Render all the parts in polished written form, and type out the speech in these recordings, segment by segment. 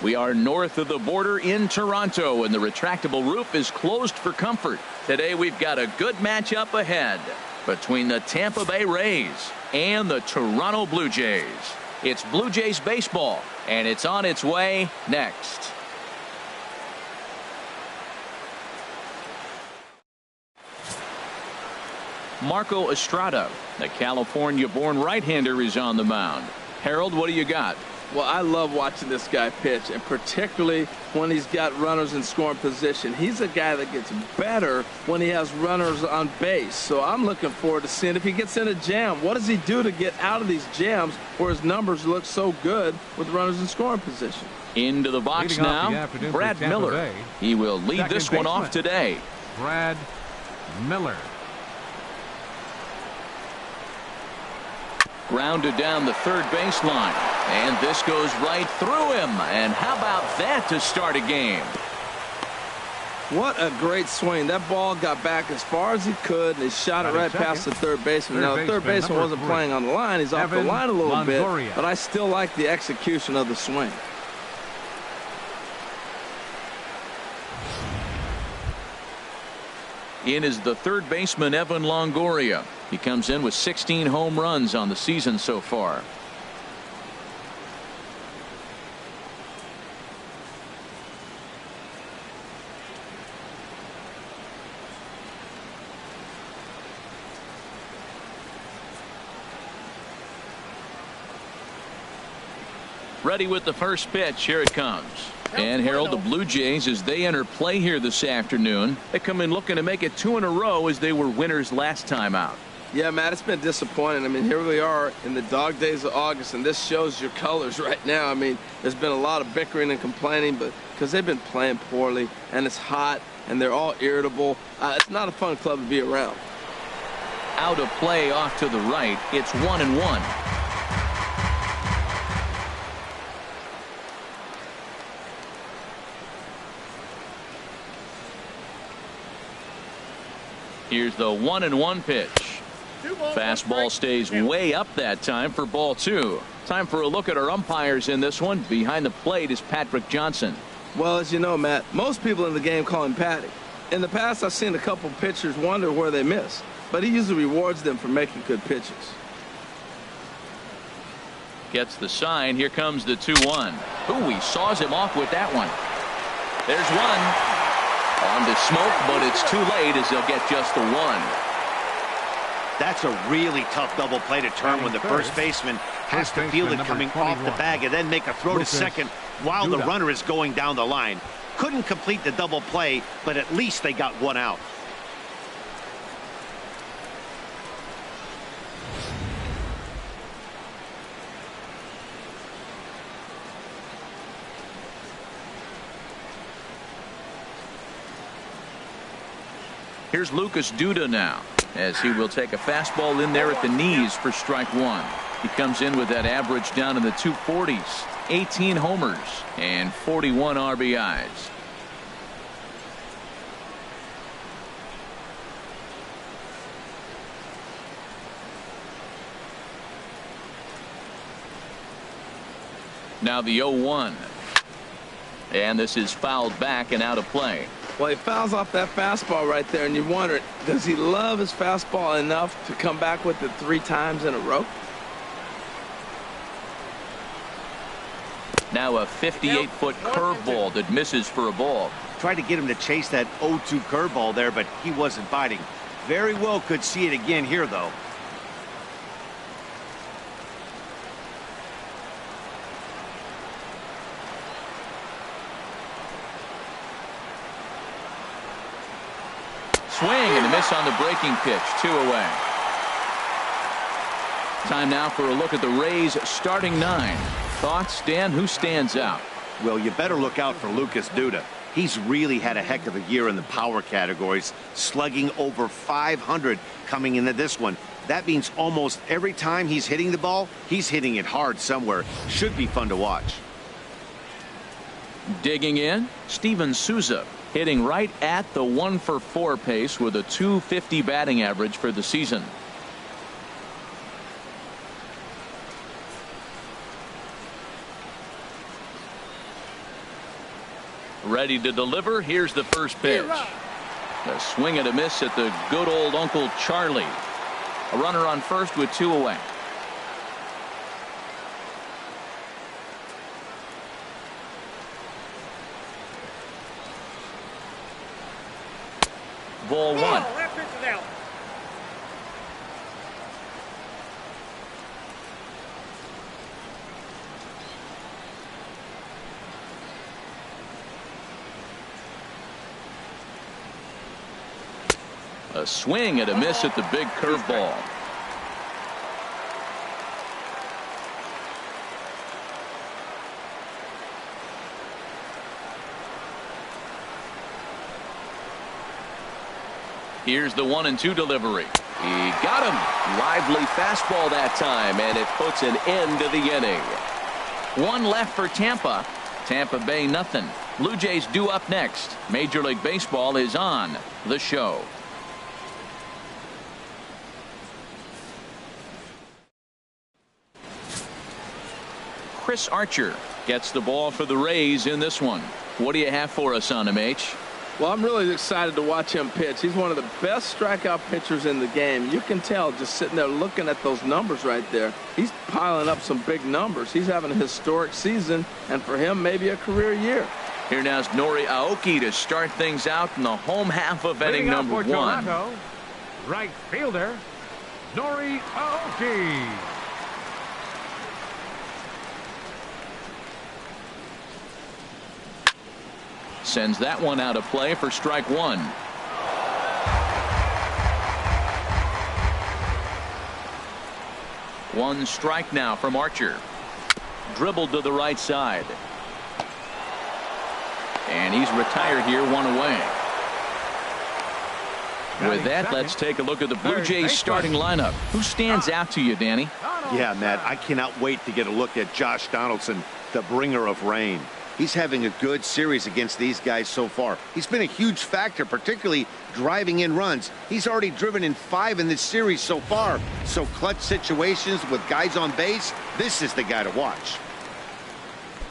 We are north of the border in Toronto, and the retractable roof is closed for comfort. Today we've got a good matchup ahead between the Tampa Bay Rays and the Toronto Blue Jays. It's Blue Jays baseball, and it's on its way next. Marco Estrada, the California-born right-hander, is on the mound. Harold, what do you got? Well, I love watching this guy pitch, and particularly when he's got runners in scoring position. He's a guy that gets better when he has runners on base. So I'm looking forward to seeing if he gets in a jam. What does he do to get out of these jams where his numbers look so good with runners in scoring position? Into the box now, Brad Miller. He will lead this one off today. Brad Miller. Grounded down the third baseline, and this goes right through him. And how about that to start a game? What a great swing. That ball got back as far as he could, and he shot it right past the third baseman. Now, the third baseman wasn't playing on the line. He's off the line a little bit, but I still like the execution of the swing. In is the third baseman, Evan Longoria. He comes in with 16 home runs on the season so far. Ready with the first pitch. Here it comes. And Harold, the Blue Jays, as they enter play here this afternoon, they come in looking to make it 2 in a row as they were winners last time out. Yeah, Matt, it's been disappointing. I mean, here we are in the dog days of August, and this shows your colors right now. I mean, there's been a lot of bickering and complaining, but because they've been playing poorly, and it's hot, and they're all irritable. It's not a fun club to be around. Out of play off to the right. It's 1-1. Here's the 1-1 pitch. Fastball stays way up that time for ball 2. Time for a look at our umpires in this one. Behind the plate is Patrick Johnson. Well, as you know, Matt, most people in the game call him Patty. In the past, I've seen a couple pitchers wonder where they miss, but he usually rewards them for making good pitches. Gets the sign. Here comes the 2-1. Ooh, he saws him off with that one. There's one. On the smoke, but it's too late as they'll get just the 1. That's a really tough double play to turn when the first baseman has to feel it coming off the bag and then make a throw to second while the runner is going down the line. Couldn't complete the double play, but at least they got 1 out. Here's Lucas Duda now, as he will take a fastball in there at the knees for strike 1. He comes in with that average down in the 240s, 18 homers and 41 RBIs. Now the 0-1. And this is fouled back and out of play. Well, he fouls off that fastball right there, and you wonder, does he love his fastball enough to come back with it 3 times in a row? Now a 58-foot curveball that misses for a ball. Tried to get him to chase that 0-2 curveball there, but he wasn't biting. Very well could see it again here, though. Swing and a miss on the breaking pitch. 2 away. Time now for a look at the Rays starting 9. Thoughts, Dan? Who stands out? Well, you better look out for Lucas Duda. He's really had a heck of a year in the power categories, slugging over 500 coming into this one. That means almost every time he's hitting the ball, he's hitting it hard somewhere. Should be fun to watch. Digging in, Steven Souza, hitting right at the 1-for-4 pace with a .250 batting average for the season. Ready to deliver. Here's the first pitch. A swing and a miss at the good old Uncle Charlie. A runner on first with 2 away. Ball 1. A swing and a miss at the big curveball. Here's the 1-2 delivery. He got him. Lively fastball that time, and it puts an end to the inning. 1 left for Tampa. Tampa Bay nothing. Blue Jays due up next. Major League Baseball is on the show. Chris Archer gets the ball for the Rays in this one. What do you have for us on him, H? Well, I'm really excited to watch him pitch. He's one of the best strikeout pitchers in the game. You can tell just sitting there looking at those numbers right there. He's piling up some big numbers. He's having a historic season, and for him, maybe a career year. Here now is Nori Aoki to start things out in the home half of inning number 1. Toronto, right fielder, Nori Aoki. Sends that one out of play for strike 1. One strike now from Archer. Dribbled to the right side. And he's retired here, 1 away. With that, let's take a look at the Blue Jays starting lineup. Who stands out to you, Danny? Yeah, Matt, I cannot wait to get a look at Josh Donaldson, the bringer of rain. He's having a good series against these guys so far. He's been a huge factor, particularly driving in runs. He's already driven in 5 in this series so far. So clutch situations with guys on base, this is the guy to watch.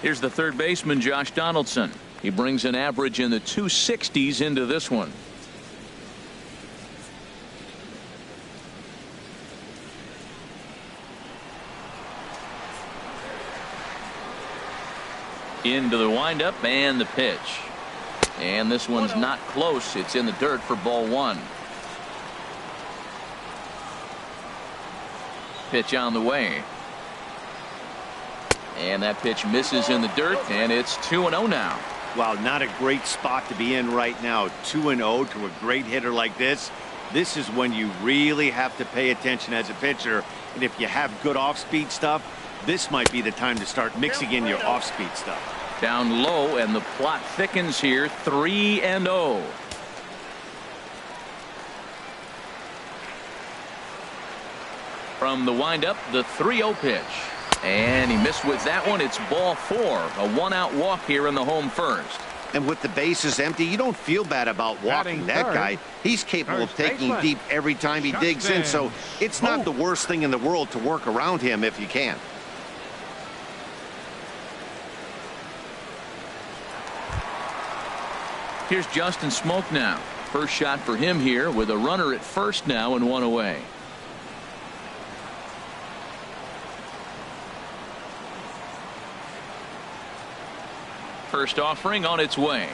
Here's the third baseman, Josh Donaldson. He brings an average in the 260s into this one. Into the windup and the pitch. And this one's not close. It's in the dirt for ball 1. Pitch on the way. And that pitch misses in the dirt, and it's 2-0 now. Well, not a great spot to be in right now. 2-0 to a great hitter like this. This is when you really have to pay attention as a pitcher. And if you have good off-speed stuff, this might be the time to start mixing in your off-speed stuff. Down low, and the plot thickens here. 3-0. From the windup, the 3-0 pitch. And he missed with that one. It's ball 4. A 1-out walk here in the home first. And with the bases empty, you don't feel bad about walking that guy. He's capable of taking deep every time he digs in, so it's not the worst thing in the world to work around him if you can. Here's Justin Smoke now. First shot for him here with a runner at first now and 1 away. First offering on its way.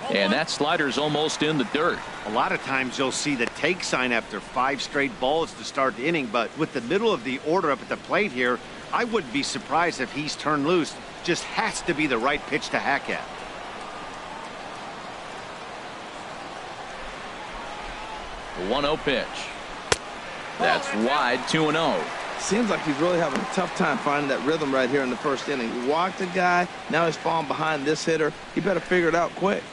And that slider's almost in the dirt. A lot of times you'll see the take sign after 5 straight balls to start the inning, but with the middle of the order up at the plate here, I wouldn't be surprised if he's turned loose. Just has to be the right pitch to hack at. The 1-0 pitch. That's wide. 2-0. Seems like he's really having a tough time finding that rhythm right here in the first inning. He walked a guy. Now he's falling behind this hitter. He better figure it out quick.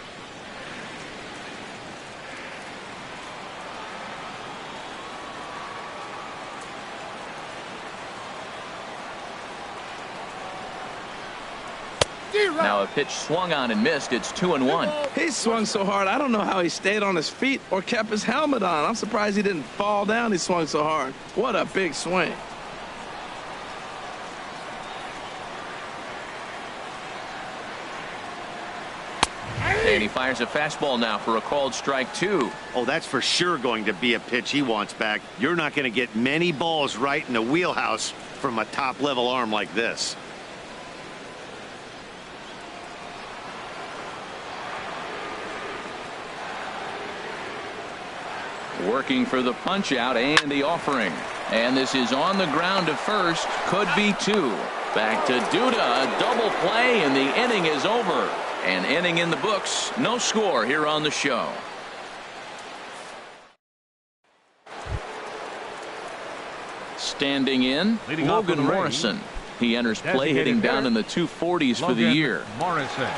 Now a pitch swung on and missed. It's 2-1. He swung so hard, I don't know how he stayed on his feet or kept his helmet on. I'm surprised he didn't fall down. He swung so hard. What a big swing. And he fires a fastball now for a called strike 2. Oh, that's for sure going to be a pitch he wants back. You're not going to get many balls right in the wheelhouse from a top-level arm like this. Working for the punch out and the offering. And this is on the ground to first. Could be 2. Back to Duda. A double play, and the inning is over. An inning in the books. No score here on the show. Standing in, Logan Morrison. He enters play hitting down in the 240s for the year. Morrison.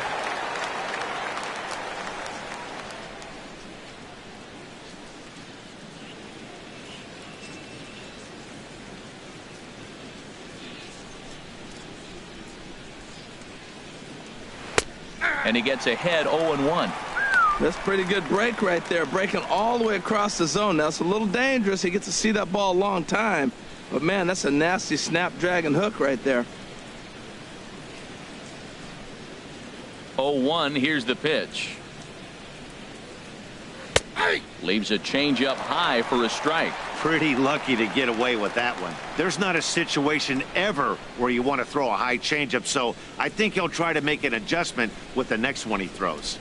And he gets ahead 0-1. That's a pretty good break right there, breaking all the way across the zone. Now, it's a little dangerous. He gets to see that ball a long time. But, man, that's a nasty snap-dragon hook right there. 0-1, here's the pitch. Leaves a changeup high for a strike. Pretty lucky to get away with that one. There's not a situation ever where you want to throw a high changeup, so I think he'll try to make an adjustment with the next one he throws.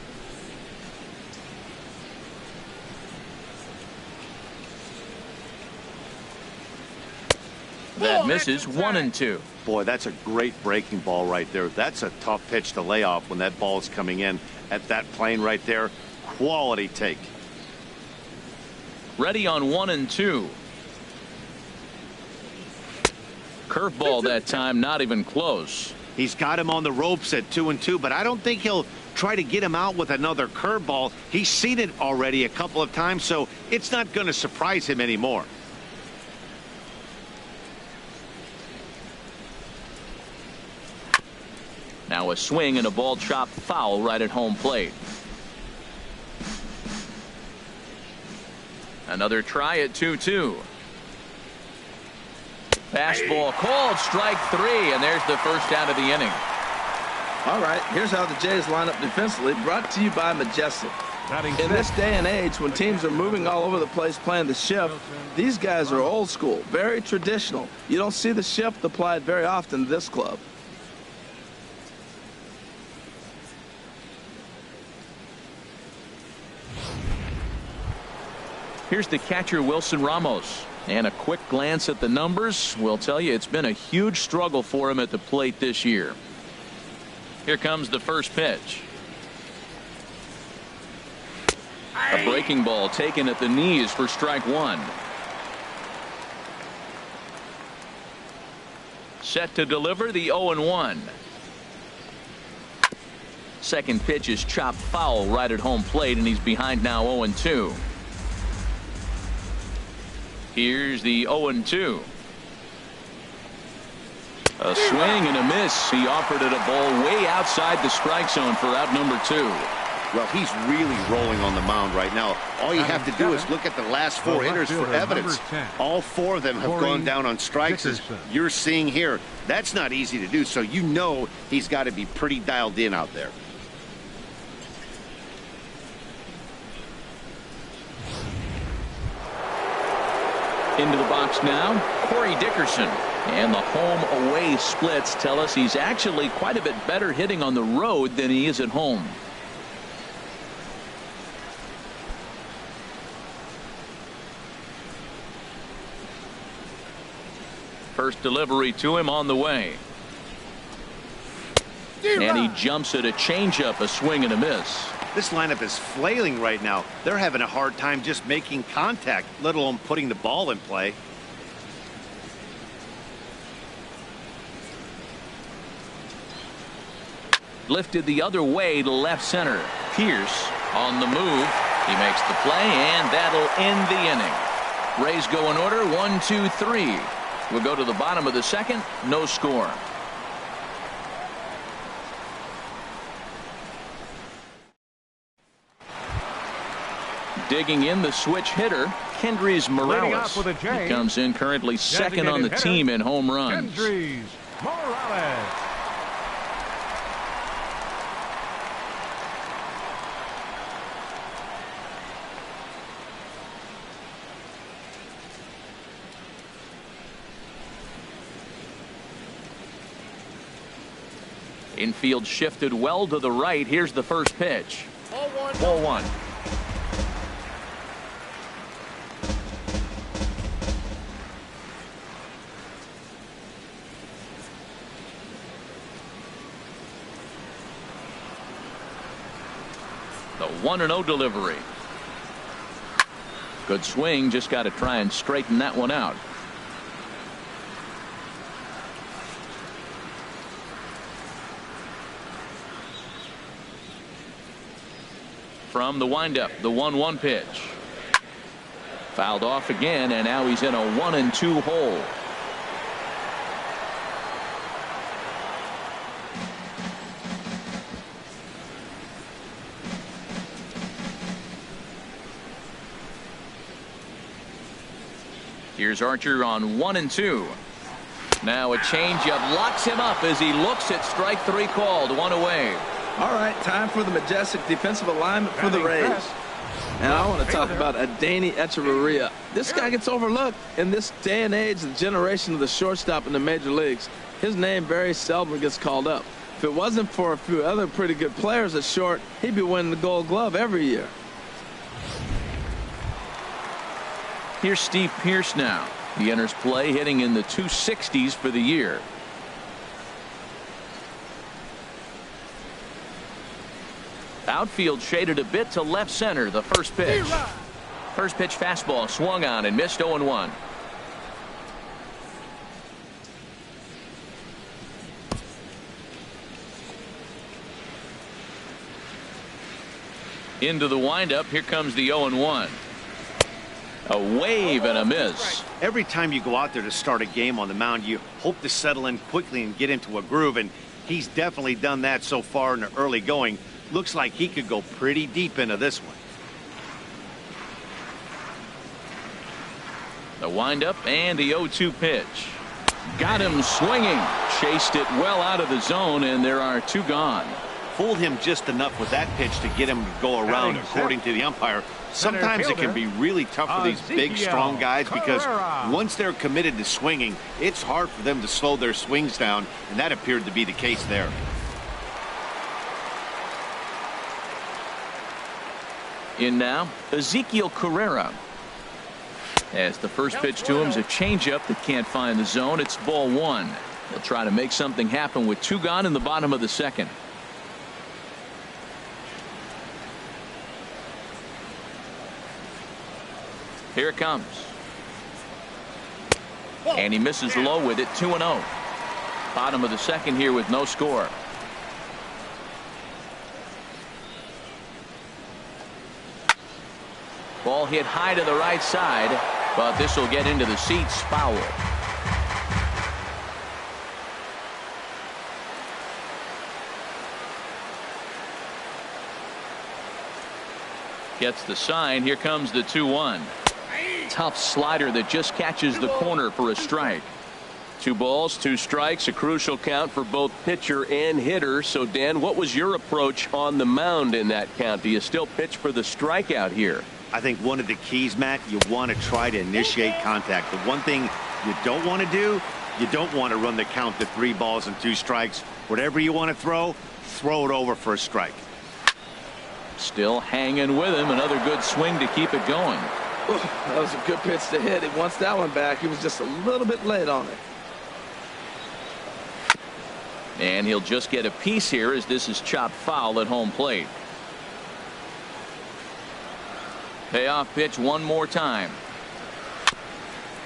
That misses 1-2. Boy, that's a great breaking ball right there. That's a tough pitch to lay off when that ball is coming in at that plane right there. Quality take. Ready on 1-2. Curveball that time, not even close. He's got him on the ropes at 2-2, but I don't think he'll try to get him out with another curveball. He's seen it already a couple of times, so it's not going to surprise him anymore. Now a swing and a ball chopped foul right at home plate. Another try at 2-2. Fastball called, strike 3, and there's the first out of the inning. All right, here's how the Jays line up defensively, brought to you by Majestic. In this day and age, when teams are moving all over the place playing the shift, these guys are old school, very traditional. You don't see the shift applied very often to this club. Here's the catcher, Wilson Ramos. And a quick glance at the numbers will tell you it's been a huge struggle for him at the plate this year. Here comes the first pitch. A breaking ball taken at the knees for strike 1. Set to deliver the 0-1. Second pitch is chopped foul right at home plate, and he's behind now 0-2. Here's the 0-2. A swing and a miss. He offered it a ball way outside the strike zone for out number 2. Well, he's really rolling on the mound right now. All you have to do is look at the last 4 hitters for evidence. All 4 of them have gone down on strikes, as you're seeing here. That's not easy to do, so you know he's got to be pretty dialed in out there. Into the box now, Corey Dickerson. And the home-away splits tell us he's actually quite a bit better hitting on the road than he is at home. First delivery to him on the way. And he jumps at a changeup, a swing and a miss. This lineup is flailing right now. They're having a hard time just making contact, let alone putting the ball in play. Lifted the other way to left center. Pierce on the move. He makes the play, and that'll end the inning. Rays go in order, 1, 2, 3. We'll go to the bottom of the second. No score. Digging in, the switch hitter, Kendrys Morales. He comes in currently second on the team in home runs. Kendrys Morales. Infield shifted well to the right. Here's the first pitch. Ball one. The 1-0 delivery. Good swing. Just got to try and straighten that one out. From the windup, the 1-1 pitch. Fouled off again, and now he's in a 1-2 hole. Here's Archer on 1-2. Now a changeup locks him up as he looks at strike three called. One away. All right, time for the majestic defensive alignment for the Rays. And I want to talk about Adeiny Echeverria. This guy gets overlooked in this day and age, the generation of the shortstop in the major leagues. His name very seldom gets called up. If it wasn't for a few other pretty good players at short, he'd be winning the Gold Glove every year. Here's Steve Pearce now. He enters play hitting in the 260s for the year. Outfield shaded a bit to left center. The first pitch. First pitch fastball swung on and missed. 0-1. Into the windup. Here comes the 0-1. A wave and a miss. Every time you go out there to start a game on the mound, you hope to settle in quickly and get into a groove, and he's definitely done that so far in the early going. Looks like he could go pretty deep into this one. The windup and the 0-2 pitch. Got him swinging. Chased it well out of the zone, and there are two gone. Fooled him just enough with that pitch to get him to go around, according to the umpire. Sometimes it can be really tough for these big, strong guys because once they're committed to swinging, it's hard for them to slow their swings down, and that appeared to be the case there. In now, Ezekiel Carrera. As the first pitch to him is a changeup that can't find the zone. It's ball one. They'll try to make something happen with two gone in the bottom of the second. Here it comes. And he misses low with it. 2-0. Bottom of the second here with no score. Ball hit high to the right side, but this will get into the seats. Foul. Gets the sign. Here comes the 2-1. Tough slider that just catches the corner for a strike. 2 balls, 2 strikes, a crucial count for both pitcher and hitter. So, Dan, what was your approach on the mound in that count? Do you still pitch for the strikeout here? I think one of the keys, Matt, you want to try to initiate contact. The one thing you don't want to do, you don't want to run the count to 3 balls and 2 strikes. Whatever you want to throw it over for a strike. Still hanging with him. Another good swing to keep it going. Ooh, that was a good pitch to hit. He wants that one back. He was just a little bit late on it. And he'll just get a piece here as this is chopped foul at home plate. Payoff pitch one more time.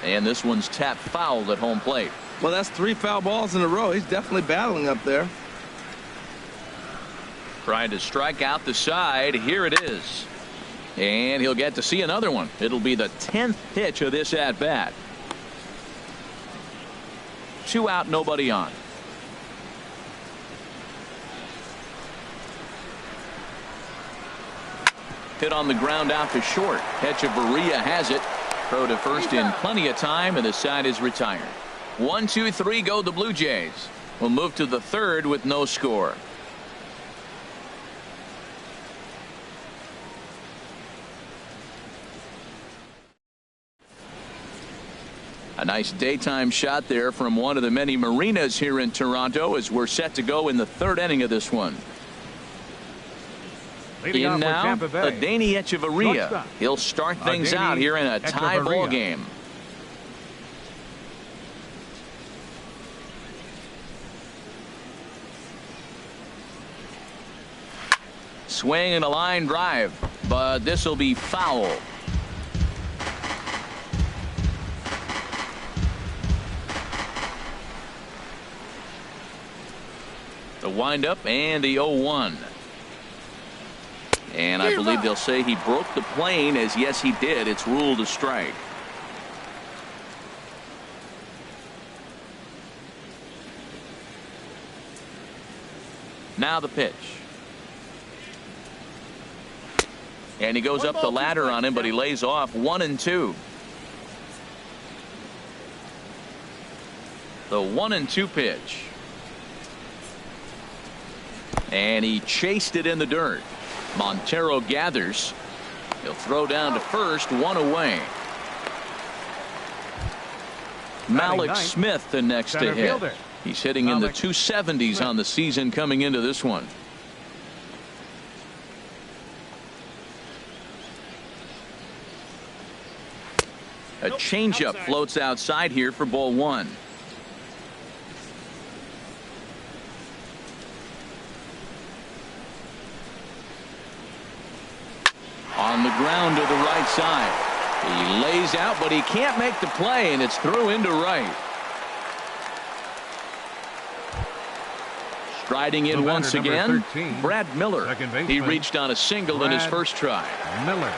And this one's tapped foul at home plate. Well, that's 3 foul balls in a row. He's definitely battling up there. Trying to strike out the side. Here it is. And he'll get to see another one. It'll be the 10th pitch of this at bat. 2 out, nobody on. Hit on the ground out to short. Echeverria has it. Throw to first in plenty of time, and the side is retired. 1, 2, 3 go the Blue Jays. We'll move to the third with no score. A nice daytime shot there from one of the many marinas here in Toronto as we're set to go in the third inning of this one. Leading In now, Tampa Bay. Adeiny Echeverria. He'll start things out here in a tie ball game. Swing and a line drive, but this will be foul. The windup and the 0-1. And I believe they'll say he broke the plane, as yes he did. It's ruled a strike. Now the pitch. And he goes up the ladder on him, but he lays off 1-2. The 1-2 pitch. And he chased it in the dirt. Montero gathers. He'll throw down to first, one away. Malik Smith the next to hit. He's hitting in the 270s on the season coming into this one. A changeup floats outside here for ball one. On the ground to the right side. He lays out, but he can't make the play, and it's through into right. Striding in once again, 13, Brad Miller. He reached on a single in his first try. Miller.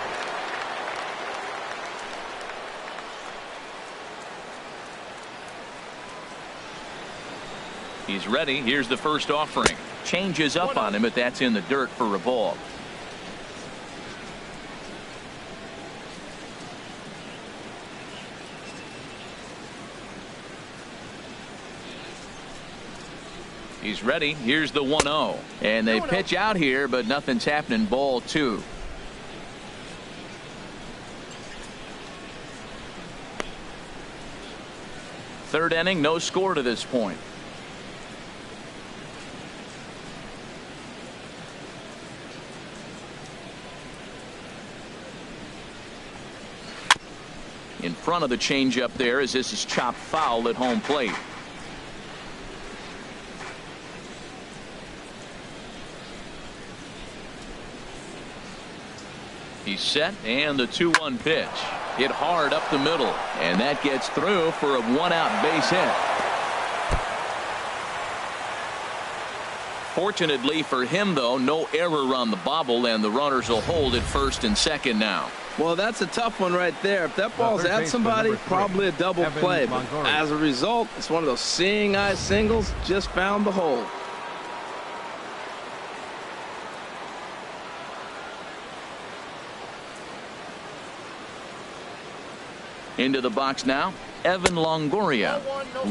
He's ready. Here's the first offering. Changes up on him, but that's in the dirt for a ball. He's ready. Here's the 1-0. And they pitch out here, but nothing's happening. Ball two. Third inning, no score to this point. In front of the changeup there as this is chopped foul at home plate. He's set, and the 2-1 pitch. Hit hard up the middle, and that gets through for a one-out base hit. Fortunately for him, though, no error on the bobble, and the runners will hold at first and second now. Well, that's a tough one right there. If that ball's at somebody, probably a double play. But as a result, it's one of those seeing eye singles. Just found the hole. Into the box now, Evan Longoria.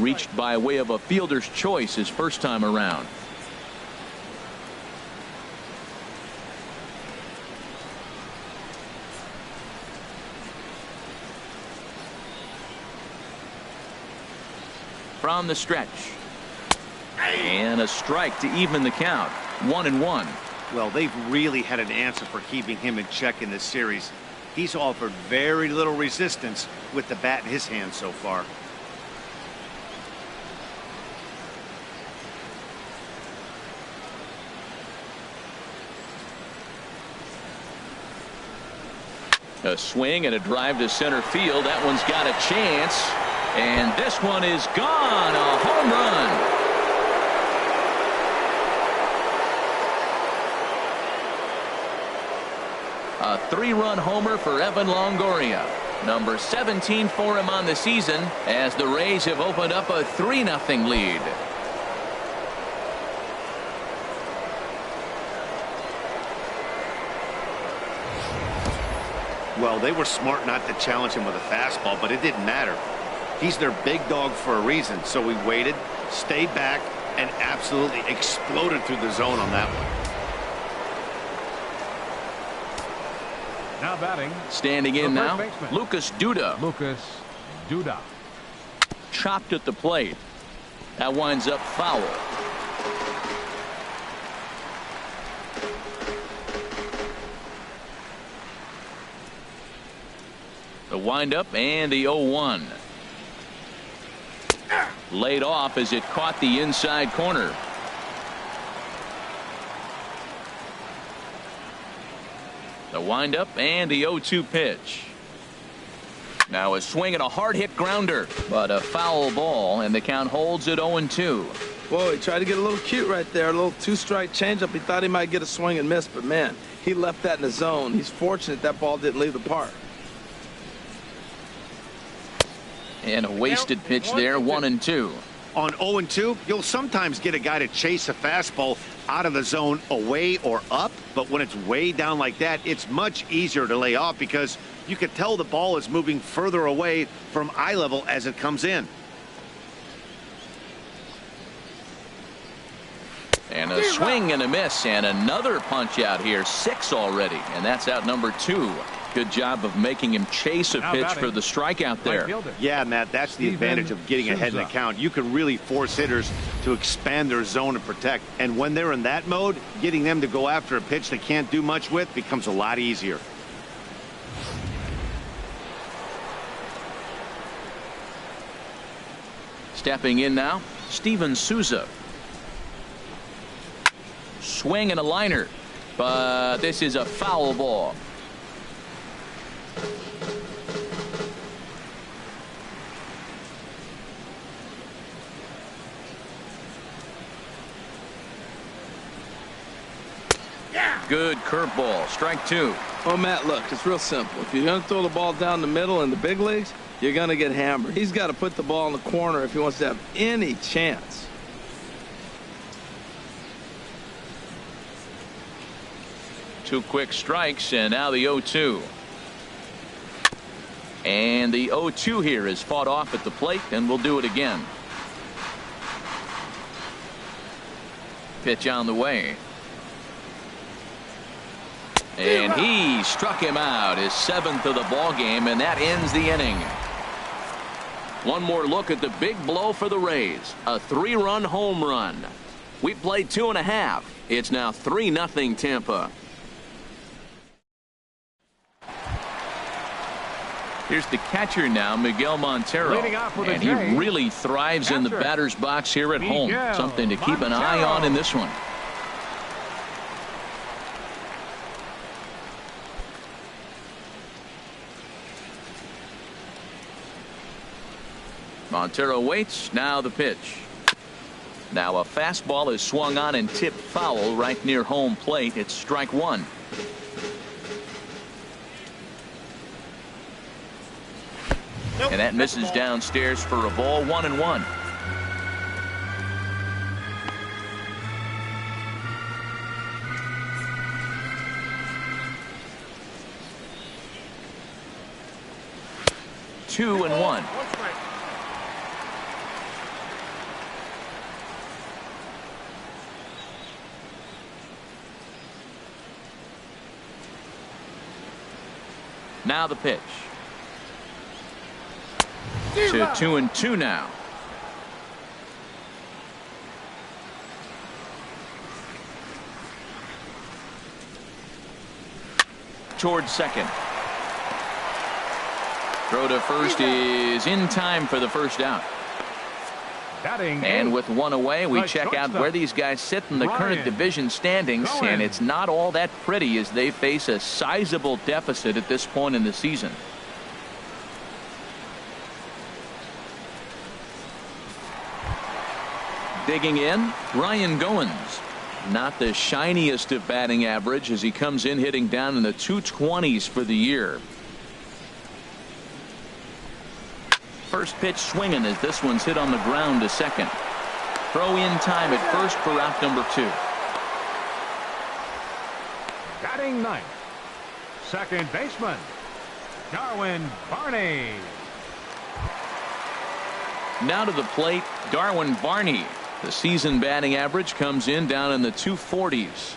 Reached by way of a fielder's choice his first time around. From the stretch. And a strike to even the count. 1-1. Well, they've really had an answer for keeping him in check in this series. He's offered very little resistance with the bat in his hand so far. A swing and a drive to center field. That one's got a chance. And this one is gone. A home run. A 3-run homer for Evan Longoria. Number 17 for him on the season as the Rays have opened up a 3-0 lead. Well, they were smart not to challenge him with a fastball, but it didn't matter. He's their big dog for a reason, so we waited, stayed back, and absolutely exploded through the zone on that one. Now batting. Standing in now, Lucas Duda. Lucas Duda. chopped at the plate. That winds up foul. The windup and the 0-1. Laid off as it caught the inside corner. The windup and the 0-2 pitch. Now a swing and a hard hit grounder, but a foul ball, and the count holds at 0-2. Whoa, he tried to get a little cute right there. A little two-strike changeup. He thought he might get a swing and miss, but man, he left that in the zone. He's fortunate that ball didn't leave the park. And a wasted pitch there, 1-2. On 0-2, you'll sometimes get a guy to chase a fastball out of the zone away or up, but when it's way down like that, it's much easier to lay off because you can tell the ball is moving further away from eye level as it comes in. And a swing and a miss, and another punch out here, 6 already, and that's out number 2. Good job of making him chase a pitch for the strikeout there. Yeah, Matt, that's the advantage of getting ahead in the count. You can really force hitters to expand their zone and protect. And when they're in that mode, getting them to go after a pitch they can't do much with becomes a lot easier. Stepping in now, Steven Souza. Swing and a liner, but this is a foul ball. Good curveball, strike 2. Oh, Matt, look, it's real simple. If you're going to throw the ball down the middle in the big leagues, you're going to get hammered. He's got to put the ball in the corner if he wants to have any chance. Two quick strikes, and now the 0-2. And the 0-2 here is fought off at the plate, and we'll do it again. Pitch on the way. And he struck him out, his 7th of the ball game, and that ends the inning. One more look at the big blow for the Rays, a 3-run home run. We played 2.5. It's now 3-0 Tampa. Here's the catcher now, Miguel Montero, and he really thrives in the batter's box here at home. Something to keep an eye on in this one. Montero waits. Now the pitch. Now a fastball is swung on and tipped foul right near home plate. It's strike 1. And that misses downstairs for a ball, 1-1. Two and one. Now the pitch. To 2-2 now. Towards second. Throw to first is in time for the first out. And with one away, we check out where these guys sit in the current division standings, and it's not all that pretty as they face a sizable deficit at this point in the season. Digging in, Ryan Goins. Not the shiniest of batting average as he comes in hitting down in the 220s for the year. First pitch swinging as this one's hit on the ground to second. Throw in time at first for out number 2. Batting ninth, second baseman, Darwin Barney. Now to the plate, Darwin Barney. The season batting average comes in down in the 240s.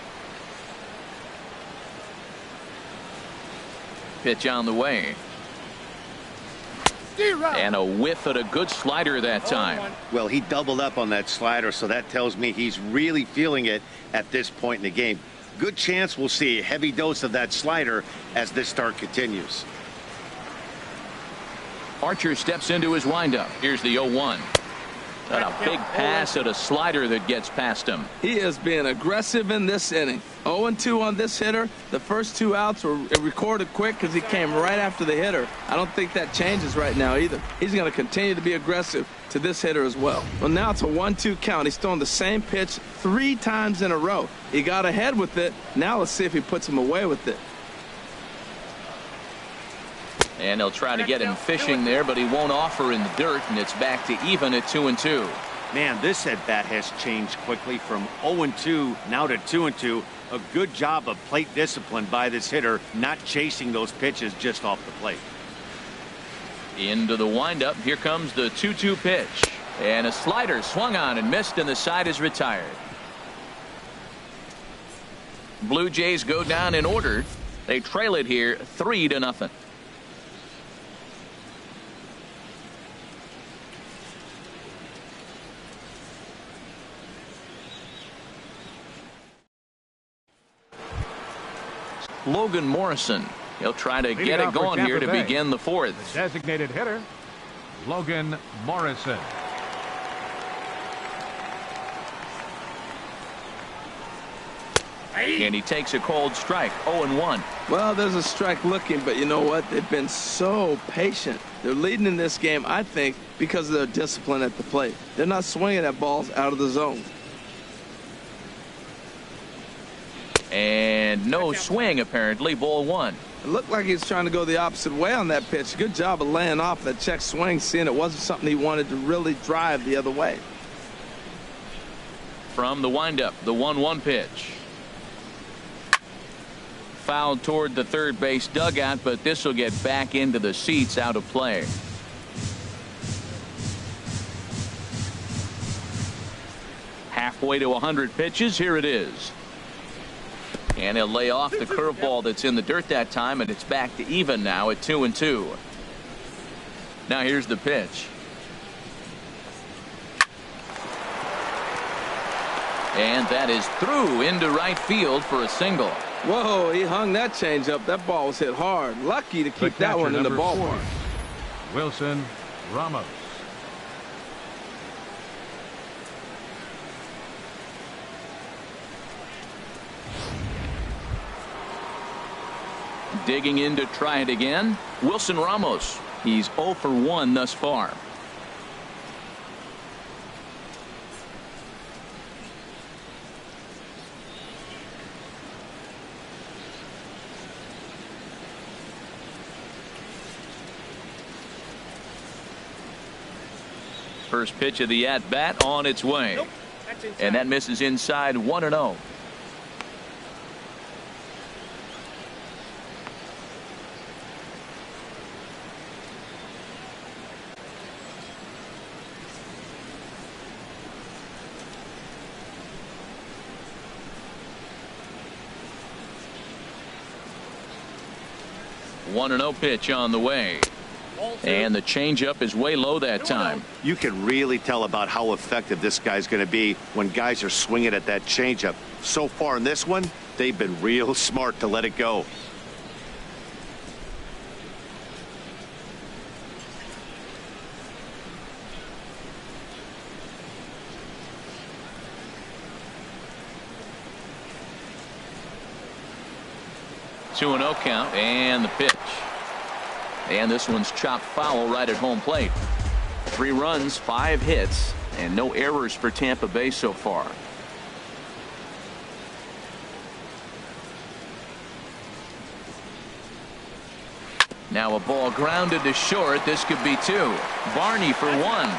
Pitch on the way. And a whiff at a good slider that time. Well, he doubled up on that slider, so that tells me he's really feeling it at this point in the game. Good chance we'll see a heavy dose of that slider as this start continues. Archer steps into his windup. Here's the 0-1. And a big pass at a slider that gets past him. He is being aggressive in this inning. 0-2 on this hitter. The first 2 outs were recorded quick because he came right after the hitter. I don't think that changes right now either. He's going to continue to be aggressive to this hitter as well. Well, now it's a 1-2 count. He's throwing the same pitch 3 times in a row. He got ahead with it. Now let's see if he puts him away with it. And he'll try to get him fishing there, but he won't offer in the dirt, and it's back to even at 2-2. Man, this at-bat has changed quickly from 0-2 now to 2-2. A good job of plate discipline by this hitter, not chasing those pitches just off the plate. Into the windup. Here comes the 2-2 pitch. And a slider swung on and missed, and the side is retired. Blue Jays go down in order. They trail it here 3-0. Logan Morrison. He'll try to get it going here to begin the 4th. The designated hitter, Logan Morrison. And he takes a cold strike. 0-1. Well, there's a strike looking, but you know what? They've been so patient. They're leading in this game, I think, because of their discipline at the plate. They're not swinging at balls out of the zone. And no swing, apparently. Ball 1. It looked like he was trying to go the opposite way on that pitch. Good job of laying off that check swing, seeing it wasn't something he wanted to really drive the other way. From the windup, the 1-1 pitch. Fouled toward the third base dugout, but this will get back into the seats, out of play. Halfway to 100 pitches. Here it is. And he'll lay off the curveball that's in the dirt that time, and it's back to even now at 2-2. Now here's the pitch. And that is through into right field for a single. Whoa, he hung that changeup. That ball was hit hard. Lucky to keep that one in the ballpark. Wilson Ramos. Digging in to try it again. Wilson Ramos. He's 0 for 1 thus far. First pitch of the at-bat on its way. Nope. And that misses inside. 1-0. One 1-0 pitch on the way. And the changeup is way low that time. You can really tell about how effective this guy's going to be when guys are swinging at that changeup. So far in this one, they've been real smart to let it go. Two 2-0 count, and the pitch. And this one's chopped foul right at home plate. 3 runs, 5 hits, and no errors for Tampa Bay so far. Now a ball grounded to short. This could be 2. Barney for 1.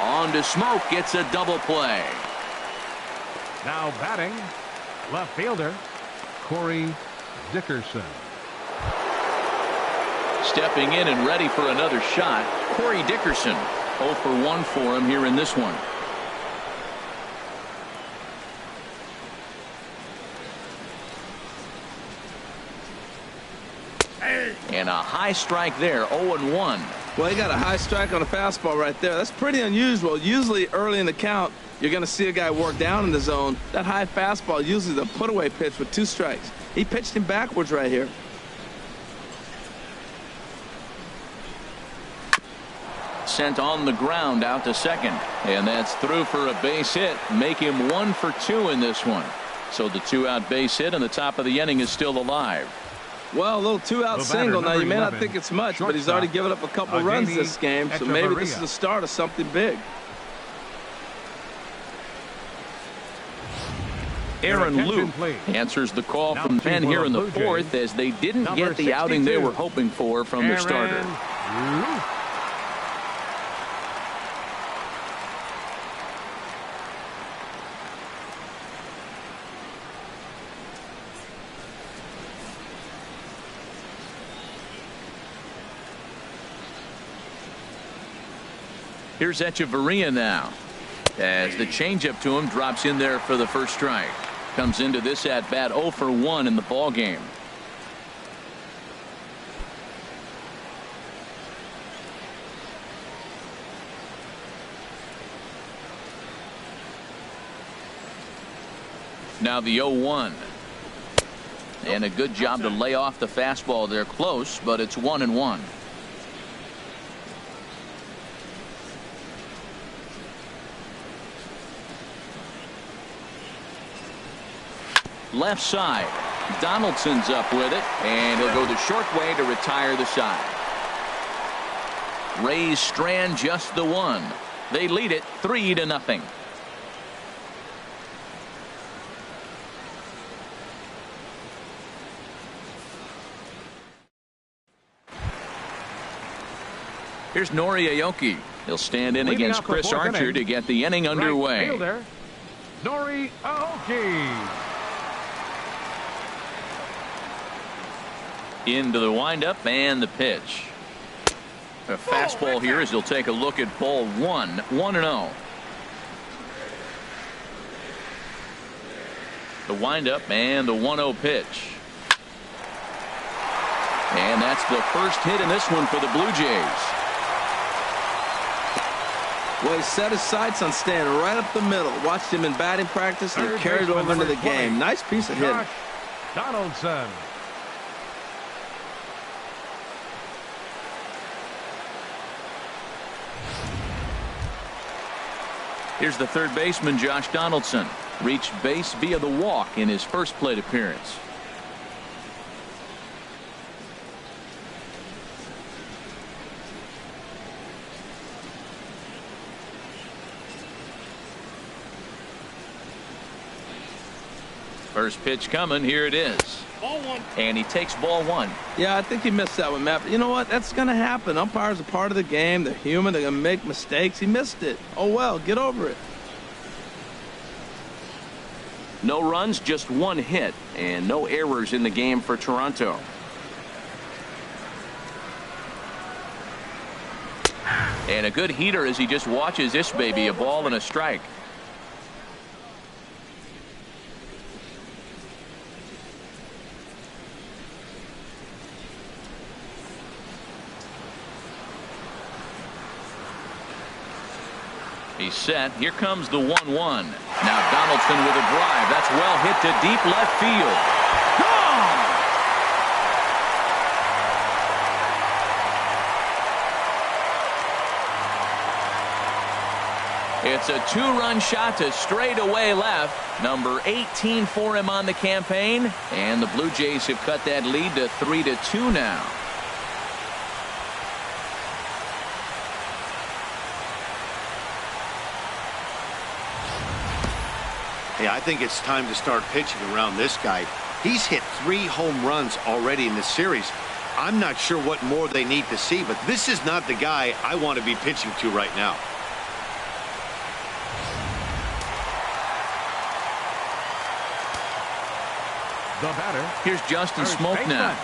On to Smoke, gets a double play. Now batting, left fielder Corey Dickerson. Stepping in and ready for another shot, Corey Dickerson. 0 for 1 for him here in this one. And a high strike there. 0-1. Well, he got a high strike on a fastball right there. That's pretty unusual. Usually early in the count, you're going to see a guy work down in the zone. That high fastball usually the put-away pitch with 2 strikes. He pitched him backwards right here. Sent on the ground out to second, and that's through for a base hit. Make him 1 for 2 in this one. So the 2-out base hit and the top of the inning is still alive. Well, a little 2-out single. Now, you may not think it's much, but he's already given up a couple runs this game, so maybe this is the start of something big. Aaron Luke answers the call from Penn here in the 4th as they didn't get the outing they were hoping for from their starter. Here's Echeverria now, as the changeup to him drops in there for the first strike. Comes into this at bat 0 for 1 in the ball game. Now the 0-1. And a good job to lay off the fastball there close, but it's 1-1. Left side. Donaldson's up with it, and he'll go the short way to retire the side. Rays strand just the 1. They lead it 3-0. Here's Nori Aoki. He'll stand in against Chris Archer to get the inning underway. Fielder, Nori Aoki. Into the windup and the pitch. A fastball here as he'll take a look at ball 1. 1-0. The windup and the 1-0 pitch. And that's the first hit in this one for the Blue Jays. Well, he set his sights on staying right up the middle. Watched him in batting practice and carried it over into the game. Nice piece of hitting. Donaldson. Here's the third baseman, Josh Donaldson. Reached base via the walk in his first plate appearance. First pitch coming. Here it is. Ball 1. And he takes ball 1. Yeah, I think he missed that one, Matt. But you know what? That's going to happen. Umpires are part of the game. They're human. They're going to make mistakes. He missed it. Oh, well, get over it. No runs, just 1 hit, and no errors in the game for Toronto. And a good heater as he just watches this baby, a ball and a strike. He's set. Here comes the 1-1. Now Donaldson with a drive. That's well hit to deep left field. Gone! It's a 2-run shot to straightaway left. Number 18 for him on the campaign. And the Blue Jays have cut that lead to 3-2 now. Hey, I think it's time to start pitching around this guy. He's hit 3 home runs already in this series. I'm not sure what more they need to see, but this is not the guy I want to be pitching to right now. The batter. Here's Justin Smoke now.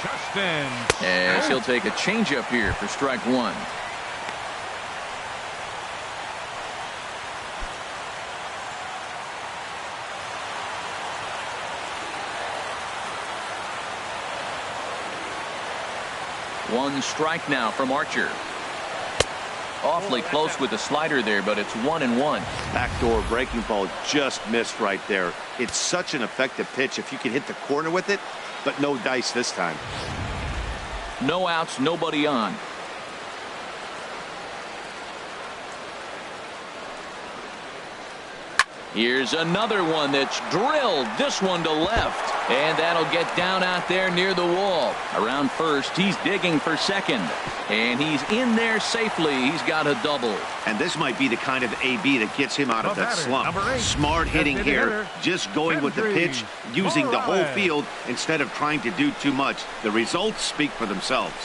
Justin. As he'll take a changeup here for strike 1. One strike now from Archer. Awfully close with the slider there, but it's 1-1. Backdoor breaking ball just missed right there. It's such an effective pitch if you can hit the corner with it, but no dice this time. No outs, nobody on. Here's another one that's drilled. This one to left. And that'll get down out there near the wall. Around first, he's digging for second. And he's in there safely. He's got a double. And this might be the kind of AB that gets him out of that slump. Smart hitting here. Just going with the pitch, using the whole field instead of trying to do too much. The results speak for themselves.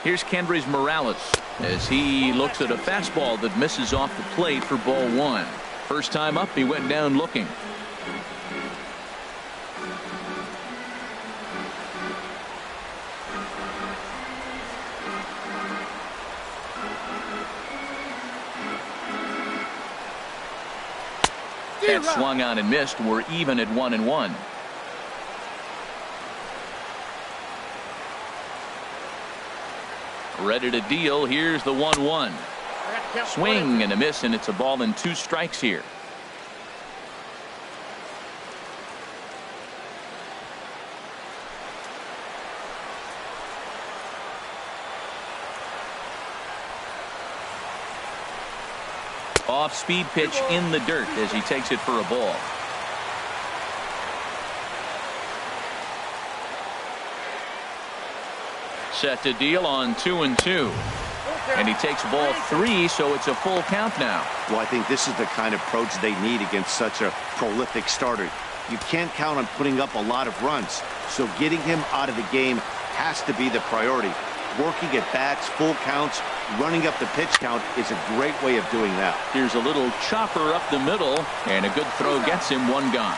Here's Kendrys Morales as he looks at a fastball that misses off the plate for ball one. First time up, he went down looking. That swung on and missed. We're even at 1-1. Ready to deal. Here's the 1-1. Swing and a miss, and it's a ball and 2 strikes here. Off-speed pitch in the dirt as he takes it for a ball. Set to deal on 2-2. And he takes ball 3, so it's a full count now. Well, I think this is the kind of approach they need against such a prolific starter. You can't count on putting up a lot of runs, so getting him out of the game has to be the priority. Working at bats, full counts, running up the pitch count is a great way of doing that. Here's a little chopper up the middle, and a good throw gets him 1 gone.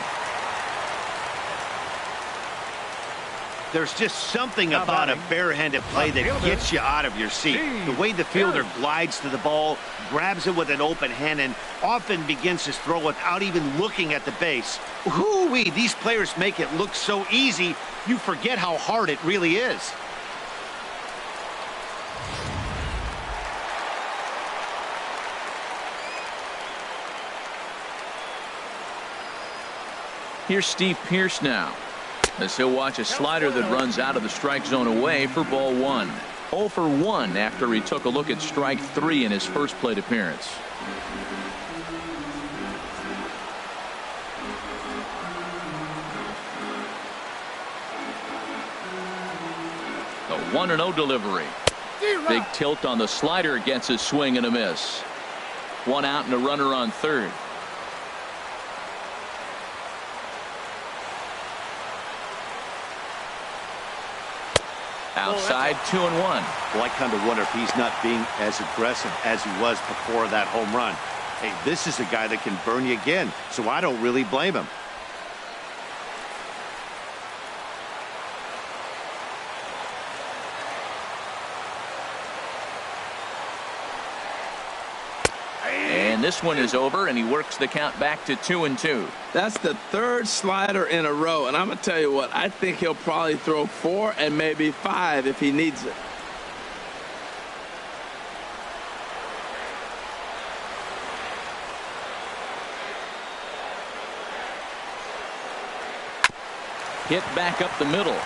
There's just something about a barehanded play that gets you out of your seat. The way the fielder glides to the ball, grabs it with an open hand, and often begins his throw without even looking at the base. Whoo-wee, these players make it look so easy, you forget how hard it really is. Here's Steve Pearce now, as he'll watch a slider that runs out of the strike zone away for ball 1. 0 for 1 after he took a look at strike 3 in his first plate appearance. The 1-0 delivery. Big tilt on the slider, gets a swing and a miss. 1 out and a runner on third. Outside, 2-1. Well, I kind of wonder if he's not being as aggressive as he was before that home run. Hey, this is a guy that can burn you again, so I don't really blame him. And this one is over, and he works the count back to 2-2. That's the 3rd slider in a row, and I'm going to tell you what, I think he'll probably throw 4 and maybe 5 if he needs it. Hit back up the middle.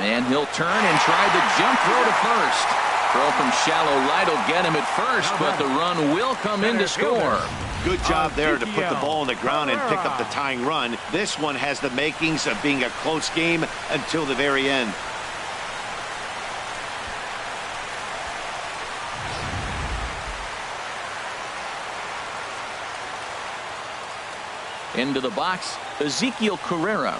And he'll turn and try the jump throw to first. Throw from shallow right will get him at first, but the run will come in to score. Good job there to put the ball on the ground and pick up the tying run. This one has the makings of being a close game until the very end. Into the box, Ezekiel Carrera,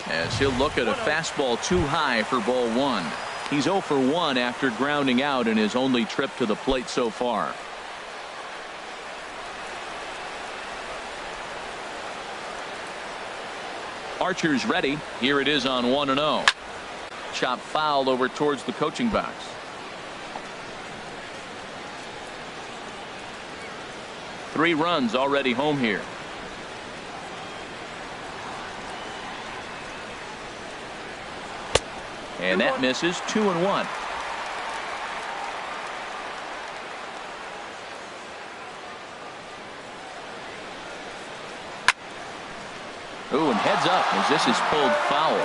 as he'll look at a fastball too high for ball 1. He's 0 for 1 after grounding out in his only trip to the plate so far. Archer's ready. Here it is on 1-0. Chop foul over towards the coaching box. 3 runs already home here. And that misses. 2-1. Ooh, and heads up as this is pulled foul.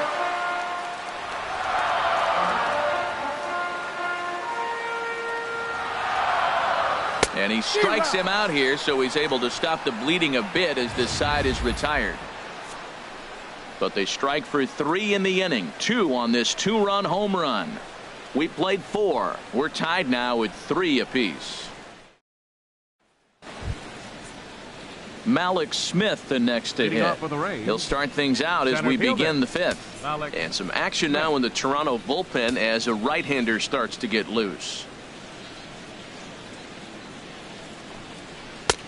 And he strikes him out here, so he's able to stop the bleeding a bit as this side is retired. But they strike for 3 in the inning. 2 on this 2-run home run. We played 4. We're tied now with 3 apiece. Malik Smith the next to hit. He'll start things out as we begin the 5th. And some action now in the Toronto bullpen as a right-hander starts to get loose.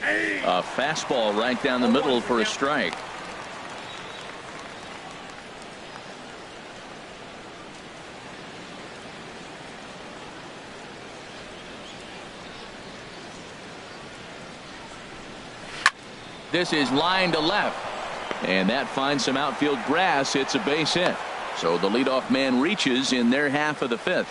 A fastball right down the middle for a strike. This is line to left, and that finds some outfield grass. It's a base hit, so the leadoff man reaches in their half of the 5th.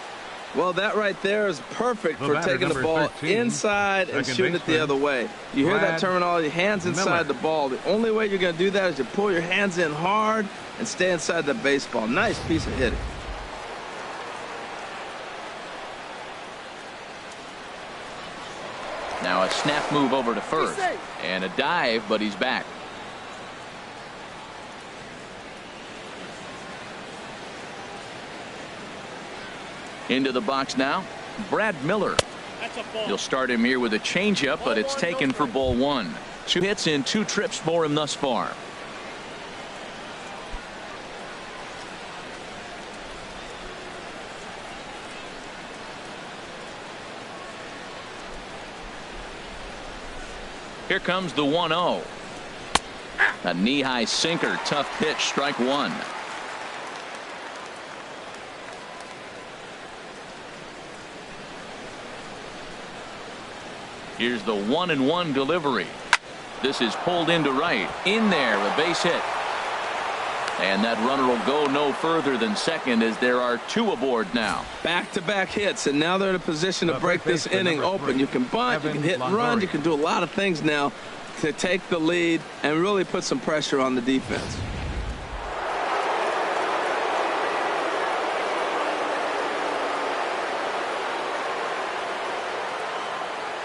Well, that right there is perfect for taking the ball 13, inside and shooting it the other way. You hear that terminology, hands inside the ball. The only way you're going to do that is to pull your hands in hard and stay inside the baseball. Nice piece of hitting. Now a snap move over to first, and a dive, but he's back. Into the box now, Brad Miller. You'll start him here with a changeup, but it's taken for ball 1. 2 hits in 2 trips for him thus far. Here comes the 1-0. A knee-high sinker, tough pitch, strike 1. Here's the 1-1 delivery. This is pulled into right. In there, a base hit. And that runner will go no further than second as there are 2 aboard now. Back-to-back hits, and now they're in a position to break this inning open. You can bunt, you can hit and run, you can do a lot of things now to take the lead and really put some pressure on the defense.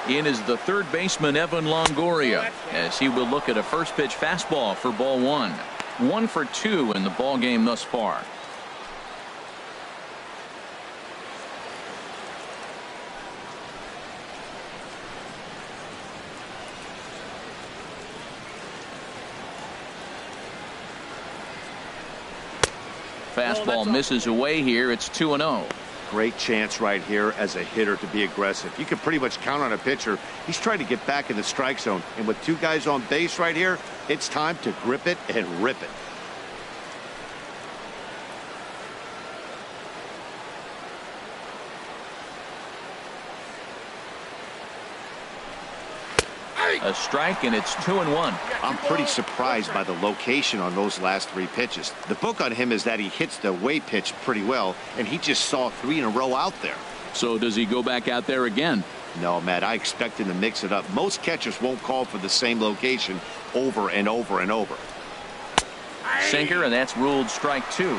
In is the 3rd baseman, Evan Longoria, as he will look at a first pitch fastball for ball 1. 1 for 2 in the ball game thus far. Fastball misses away here. It's 2-0. Great chance right here as a hitter to be aggressive. You can pretty much count on a pitcher. He's trying to get back in the strike zone. And with 2 guys on base right here, it's time to grip it and rip it. A strike, and it's 2-1. I'm pretty surprised by the location on those last 3 pitches. The book on him is that he hits the away pitch pretty well, and he just saw 3 in a row out there. So does he go back out there again? No, Matt, I expect him to mix it up. Most catchers won't call for the same location over and over and over. Sinker, and that's ruled strike 2.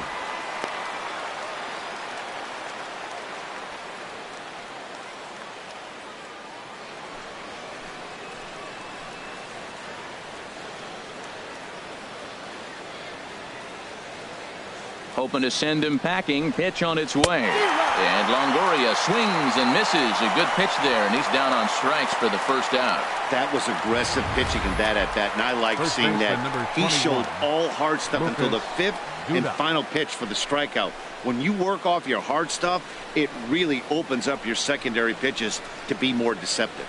Hoping to send him packing. Pitch on its way. And Longoria swings and misses. A good pitch there, and he's down on strikes for the first out. That was aggressive pitching in that at bat, and I like seeing that. He showed all hard stuff until the 5th and final pitch for the strikeout. When you work off your hard stuff, it really opens up your secondary pitches to be more deceptive.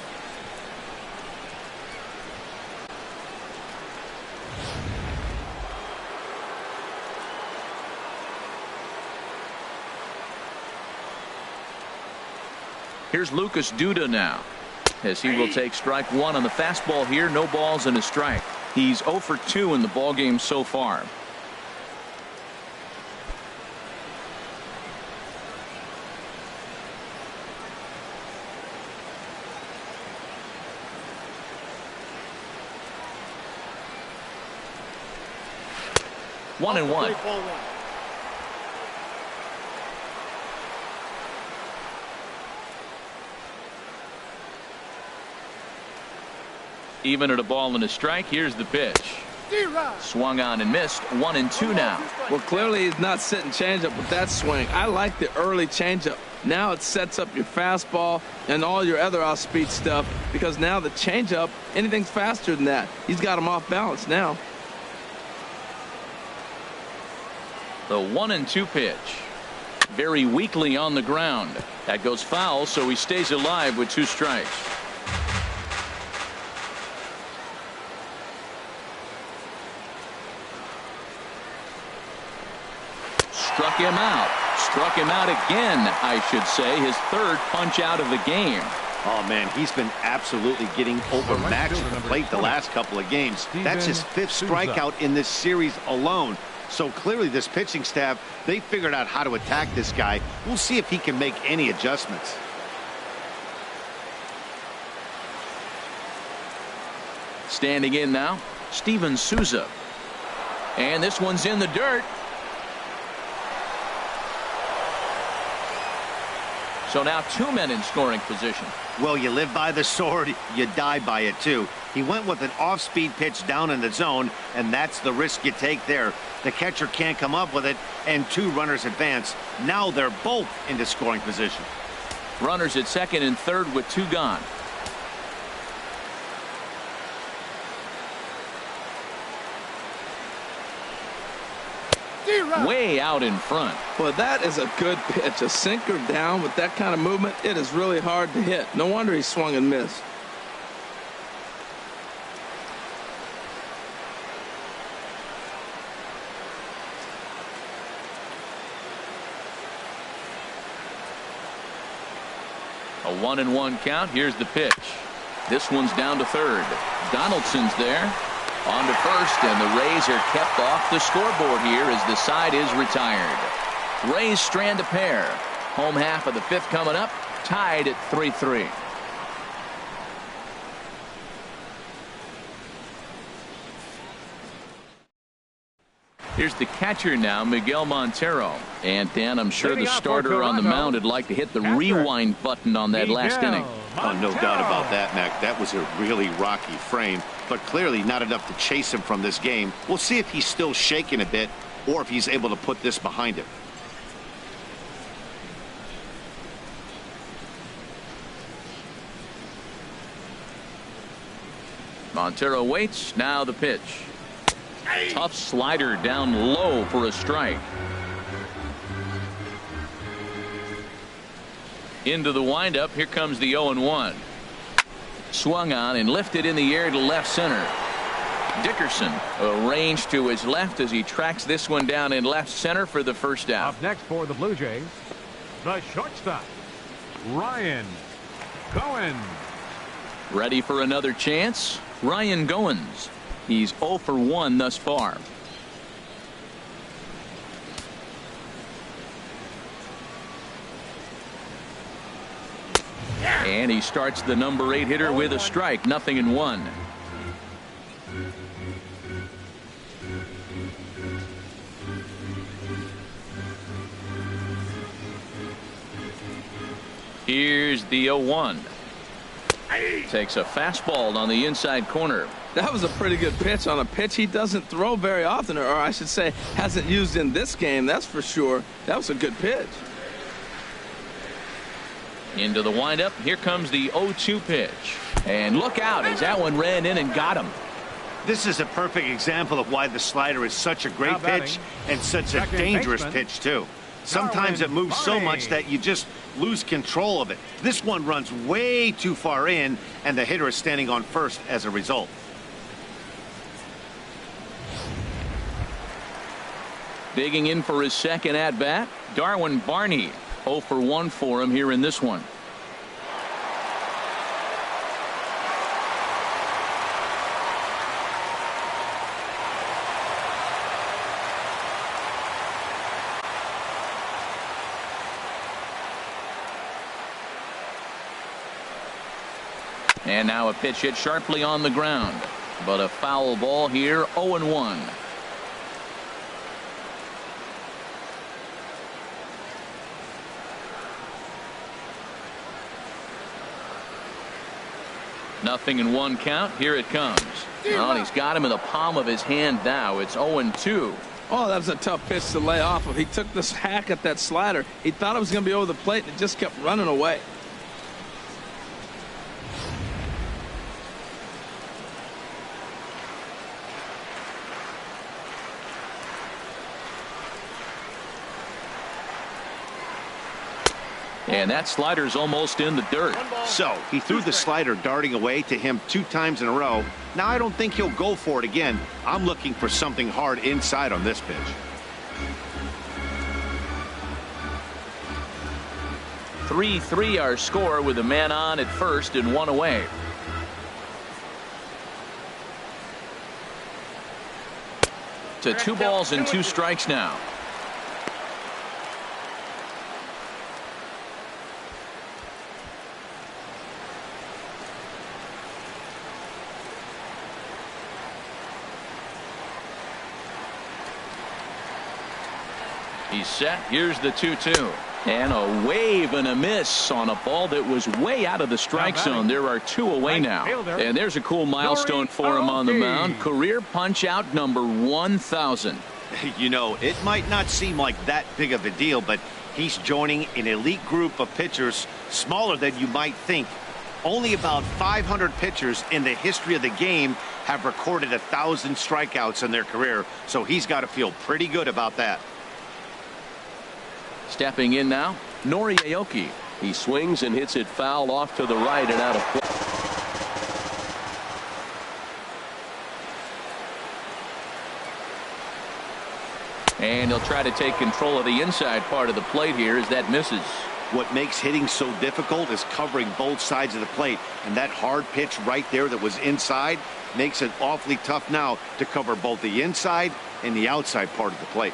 Here's Lucas Duda now. as he will take strike one on the fastball here. No balls and a strike. He's 0 for 2 in the ball game so far. One and one. Even at a ball and a strike. Here's the pitch. Swung on and missed. 1-2 now. Well, clearly he's not sitting changeup with that swing. I like the early changeup. Now it sets up your fastball and all your other off-speed stuff, because now the changeup, anything's faster than that. He's got him off balance now. The 1-2 pitch. Very weakly on the ground. That goes foul, so he stays alive with 2 strikes. Struck him out. Struck him out again, I should say. His 3rd punch out of the game. Oh, man, he's been absolutely getting overmatched at the plate the last couple of games. That's his 5th strikeout in this series alone. So clearly this pitching staff, they figured out how to attack this guy. We'll see if he can make any adjustments. Standing in now, Steven Souza. And this one's in the dirt. So now 2 men in scoring position. Well, you live by the sword, you die by it too. He went with an off-speed pitch down in the zone, and that's the risk you take there. The catcher can't come up with it, and 2 runners advance. Now they're both into scoring position. Runners at second and third with 2 gone. Way out in front. Well, that is a good pitch. A sinker down with that kind of movement, it is really hard to hit. No wonder he swung and missed. A 1-1 count. Here's the pitch. This one's down to third. Donaldson's there. On to first, and the Rays are kept off the scoreboard here as the side is retired. Rays strand a pair. Home half of the 5th coming up, tied at 3-3. Here's the catcher now, Miguel Montero. And Dan, I'm sure the starter on the mound would like to hit the rewind button on that last inning. Oh, no doubt about that, Mac. That was a really rocky frame, but clearly not enough to chase him from this game. We'll see if he's still shaking a bit or if he's able to put this behind him. Montero waits. Now the pitch. Tough slider down low for a strike. Into the windup. Here comes the 0-1. Swung on and lifted in the air to left center. Dickerson arranged to his left as he tracks this one down in left center for the first out. Up next for the Blue Jays, the shortstop, Ryan Goins. Ready for another chance? Ryan Goins. He's 0 for 1 thus far. And he starts the number 8 hitter with a strike. 0-1. Here's the 0-1. Takes a fastball on the inside corner. That was a pretty good pitch on a pitch he doesn't throw very often, or I should say hasn't used in this game, that's for sure. That was a good pitch. Into the windup. Here comes the 0-2 pitch. And look out as that one ran in and got him. This is a perfect example of why the slider is such a great pitch and such a dangerous pitch, too. Sometimes it moves so much that you just lose control of it. This one runs way too far in, and the hitter is standing on first as a result. Digging in for his second at bat, Darwin Barney. 0 for 1 for him here in this one. And now a pitch hit sharply on the ground. But a foul ball here, 0-1. Nothing in one count. Here it comes. Well, and he's got him in the palm of his hand now. It's 0-2. Oh, that was a tough pitch to lay off of. He took this hack at that slider. He thought it was going to be over the plate, and it just kept running away. And that slider's almost in the dirt. So he threw the slider darting away to him 2 times in a row. Now I don't think he'll go for it again. I'm looking for something hard inside on this pitch. 3-3 our score with a man on at first and 1 away. To 2 balls and 2 strikes now. He's set. Here's the 2-2. And a wave and a miss on a ball that was way out of the strike zone. There are 2 away now. And there's a cool milestone for him on the mound. Career punch out number 1,000. You know, it might not seem like that big of a deal, but he's joining an elite group of pitchers smaller than you might think. Only about 500 pitchers in the history of the game have recorded 1,000 strikeouts in their career. So he's got to feel pretty good about that. Stepping in now, Nori Aoki. He swings and hits it foul off to the right and out of play. And he'll try to take control of the inside part of the plate here as that misses. What makes hitting so difficult is covering both sides of the plate. And that hard pitch right there that was inside makes it awfully tough now to cover both the inside and the outside part of the plate.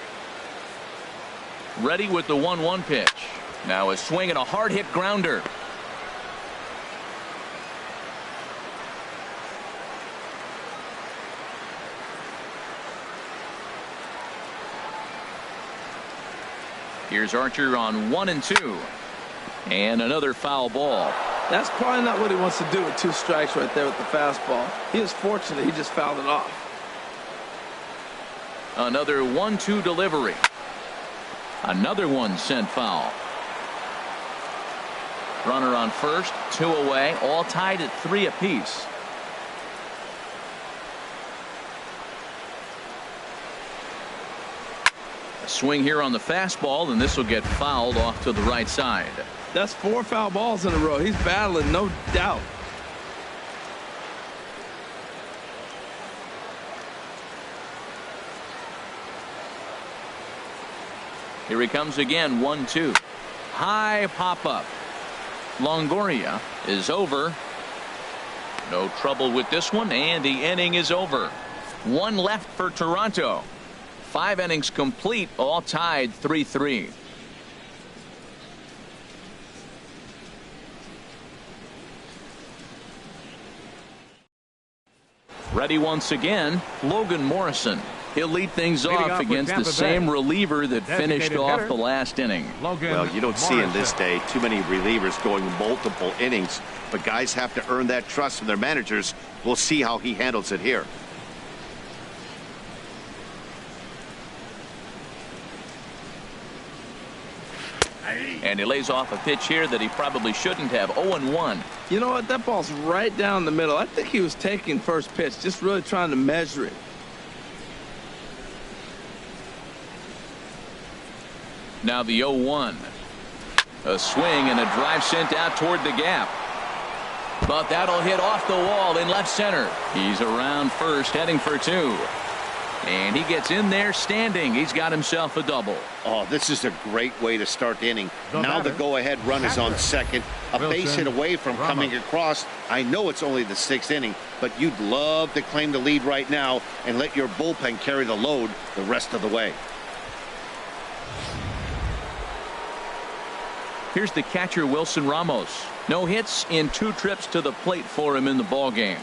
Ready with the 1-1 pitch. Now a swing and a hard hit grounder. Here's Archer on 1-2. And another foul ball. That's probably not what he wants to do with 2 strikes right there with the fastball. He was fortunate he just fouled it off. Another 1-2 delivery. Another one sent foul. Runner on first, 2 away, all tied at 3 apiece. A swing here on the fastball, and this will get fouled off to the right side. That's 4 foul balls in a row. He's battling, no doubt. Here he comes again, 1-2. High pop up. Longoria is over. No trouble with this one, and the inning is over. 1 left for Toronto. 5 innings complete, all tied 3-3. Ready once again, Logan Morrison. He'll lead things off against the same reliever that finished off the last inning. Well, you don't see in this day too many relievers going multiple innings, but guys have to earn that trust from their managers. We'll see how he handles it here. And he lays off a pitch here that he probably shouldn't have. 0-1. You know what? That ball's right down the middle. I think he was taking first pitch, just really trying to measure it. Now the 0-1. A swing and a drive sent out toward the gap. But that'll hit off the wall in left center. He's around first, heading for 2. And he gets in there standing. He's got himself a double. Oh, this is a great way to start the inning. Now the go-ahead run is on second. A base hit away from coming across. I know it's only the 6th inning, but you'd love to claim the lead right now and let your bullpen carry the load the rest of the way. Here's the catcher, Wilson Ramos. No hits in 2 trips to the plate for him in the ball game.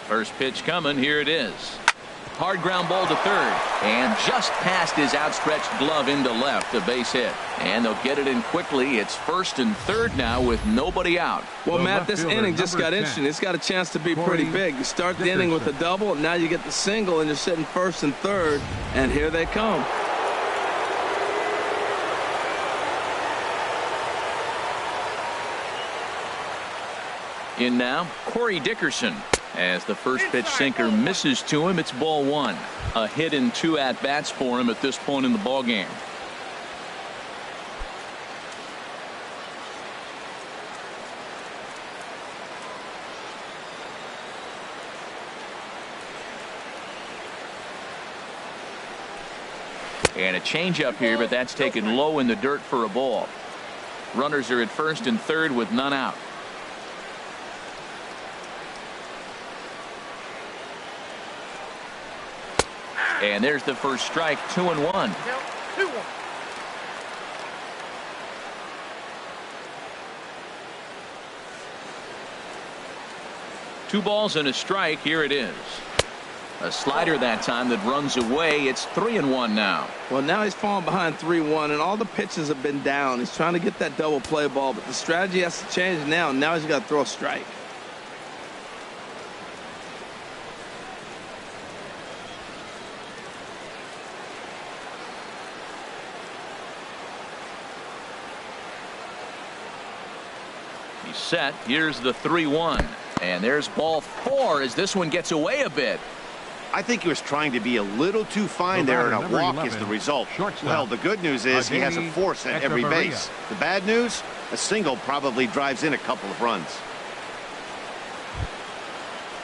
First pitch coming. Here it is. Hard ground ball to third, and just past his outstretched glove into left, a base hit. And they'll get it in quickly. It's first and third now with nobody out. Well, Matt, this inning just got interesting. It's got a chance to be pretty big. You start the inning with a double, and now you get the single, and you're sitting first and third, and here they come. In now, Corey Dickerson. As the first pitch sinker misses to him, it's ball 1. A hit in 2 at-bats for him at this point in the ball game. And a changeup here, but that's taken low in the dirt for a ball. Runners are at first and third with none out. And there's the first strike, 2-1. 2-1. Two balls and a strike. Here it is. A slider that time that runs away. It's 3-1 now. Well, now he's falling behind 3-1, and all the pitches have been down. He's trying to get that double play ball, but the strategy has to change now. Now he's got to throw a strike. He's set. Here's the 3-1. And there's ball 4 as this one gets away a bit. I think he was trying to be a little too fine there, and a walk is the result. Well, the good news is he has a force at every base. The bad news, a single probably drives in a couple of runs.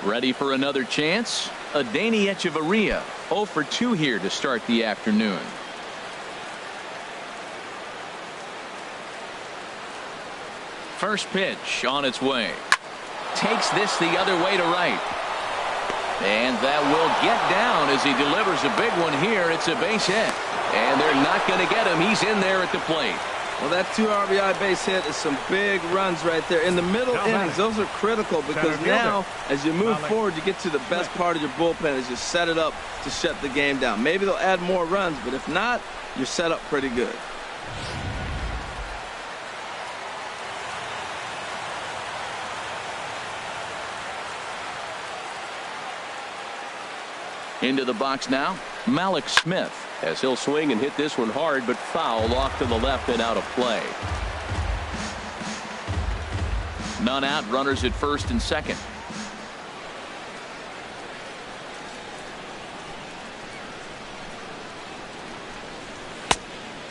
Ready for another chance? Adeiny Echeverria, 0 for 2 here to start the afternoon. First pitch on its way. Takes this the other way to right. And that will get down as he delivers a big one here. It's a base hit. And they're not going to get him. He's in there at the plate. Well, that 2 RBI base hit is some big runs right there. In the middle innings, those are critical because now, as you move forward, you get to the best part of your bullpen as you set it up to shut the game down. Maybe they'll add more runs, but if not, you're set up pretty good. Into the box now, Malik Smith. As he'll swing and hit this one hard, but foul off to the left and out of play. None out, runners at first and second.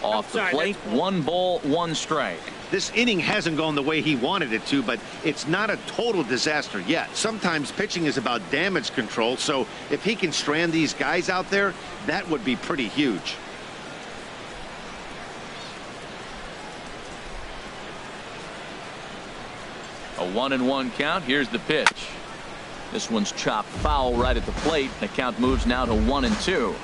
Off the plate, 1 ball, 1 strike. This inning hasn't gone the way he wanted it to, but it's not a total disaster yet. Sometimes pitching is about damage control, so if he can strand these guys out there, that would be pretty huge. A 1-1 count. Here's the pitch. This one's chopped foul right at the plate. The count moves now to 1-2.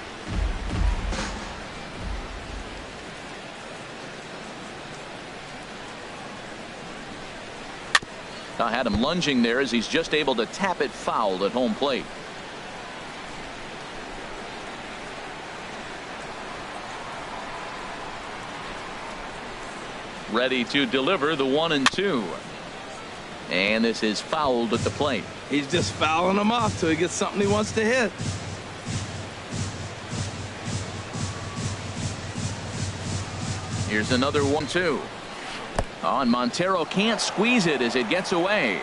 I had him lunging there as he's just able to tap it foul at home plate. Ready to deliver the 1-2. And this is fouled at the plate. He's just fouling them off till he gets something he wants to hit. Here's another 1-2. Oh, and Montero can't squeeze it as it gets away.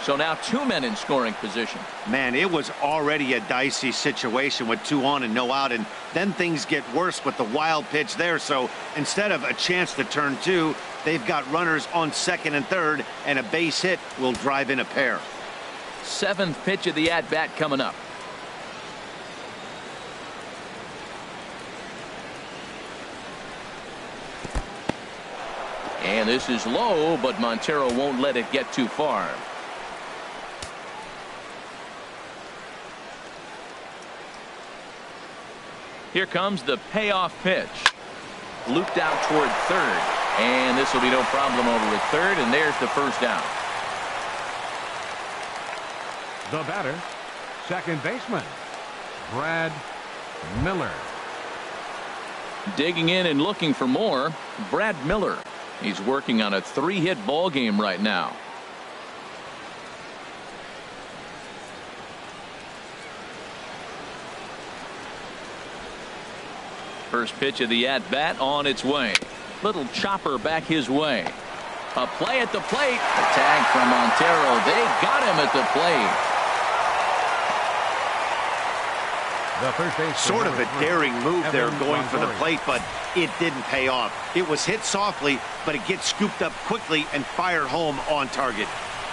So now 2 men in scoring position. Man, it was already a dicey situation with 2 on and no out, and then things get worse with the wild pitch there. So instead of a chance to turn 2, they've got runners on second and third, and a base hit will drive in a pair. 7th pitch of the at-bat coming up. And this is low, but Montero won't let it get too far. Here comes the payoff pitch. Looped out toward third. And this will be no problem over at third, and there's the first out. The batter, second baseman, Brad Miller. Digging in and looking for more, Brad Miller. He's working on a 3-hit ball game right now. First pitch of the at-bat on its way. Little chopper back his way. A play at the plate. A tag from Montero. They got him at the plate. The first base. Sort of a daring move there going for the plate, but it didn't pay off. It was hit softly, but it gets scooped up quickly and fired home on target.